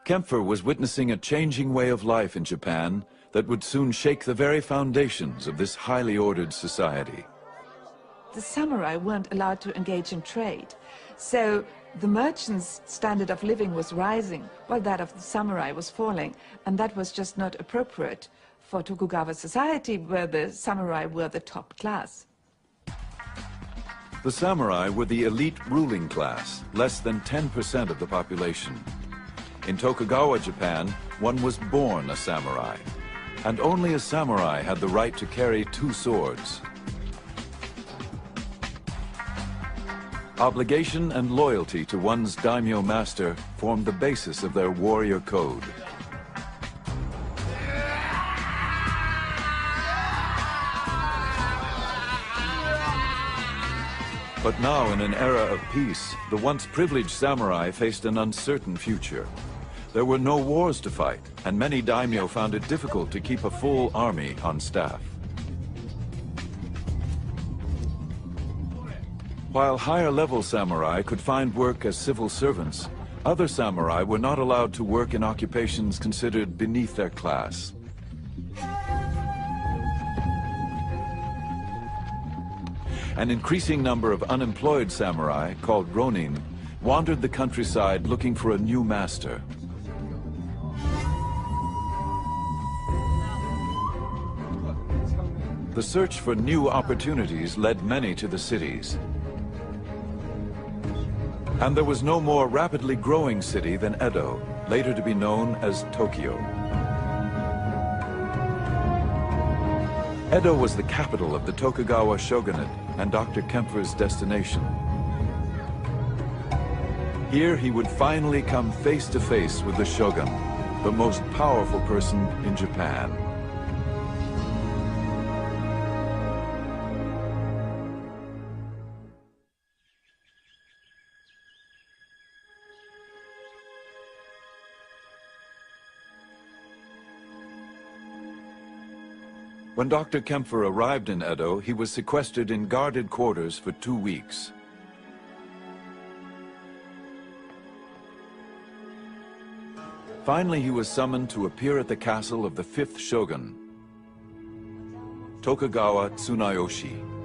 S2: Kempfer was witnessing a changing way of life in Japan that would soon shake the very foundations of this highly ordered society.
S12: The samurai weren't allowed to engage in trade, so the merchants' standard of living was rising, while that of the samurai was falling, and that was just not appropriate for Tokugawa society, where the samurai were the top class.
S2: The samurai were the elite ruling class, less than 10% of the population. In Tokugawa, Japan, one was born a samurai, and only a samurai had the right to carry 2 swords. Obligation and loyalty to one's daimyo master formed the basis of their warrior code. But now, in an era of peace, the once privileged samurai faced an uncertain future. There were no wars to fight, and many daimyo found it difficult to keep a full army on staff. While higher-level samurai could find work as civil servants, other samurai were not allowed to work in occupations considered beneath their class. An increasing number of unemployed samurai, called ronin, wandered the countryside looking for a new master. The search for new opportunities led many to the cities. And there was no more rapidly growing city than Edo, later to be known as Tokyo. Edo was the capital of the Tokugawa shogunate and Dr. Kempfer's destination. Here he would finally come face to face with the shogun, the most powerful person in Japan. When Dr. Kempfer arrived in Edo, he was sequestered in guarded quarters for 2 weeks. Finally, he was summoned to appear at the castle of the 5th shogun, Tokugawa Tsunayoshi.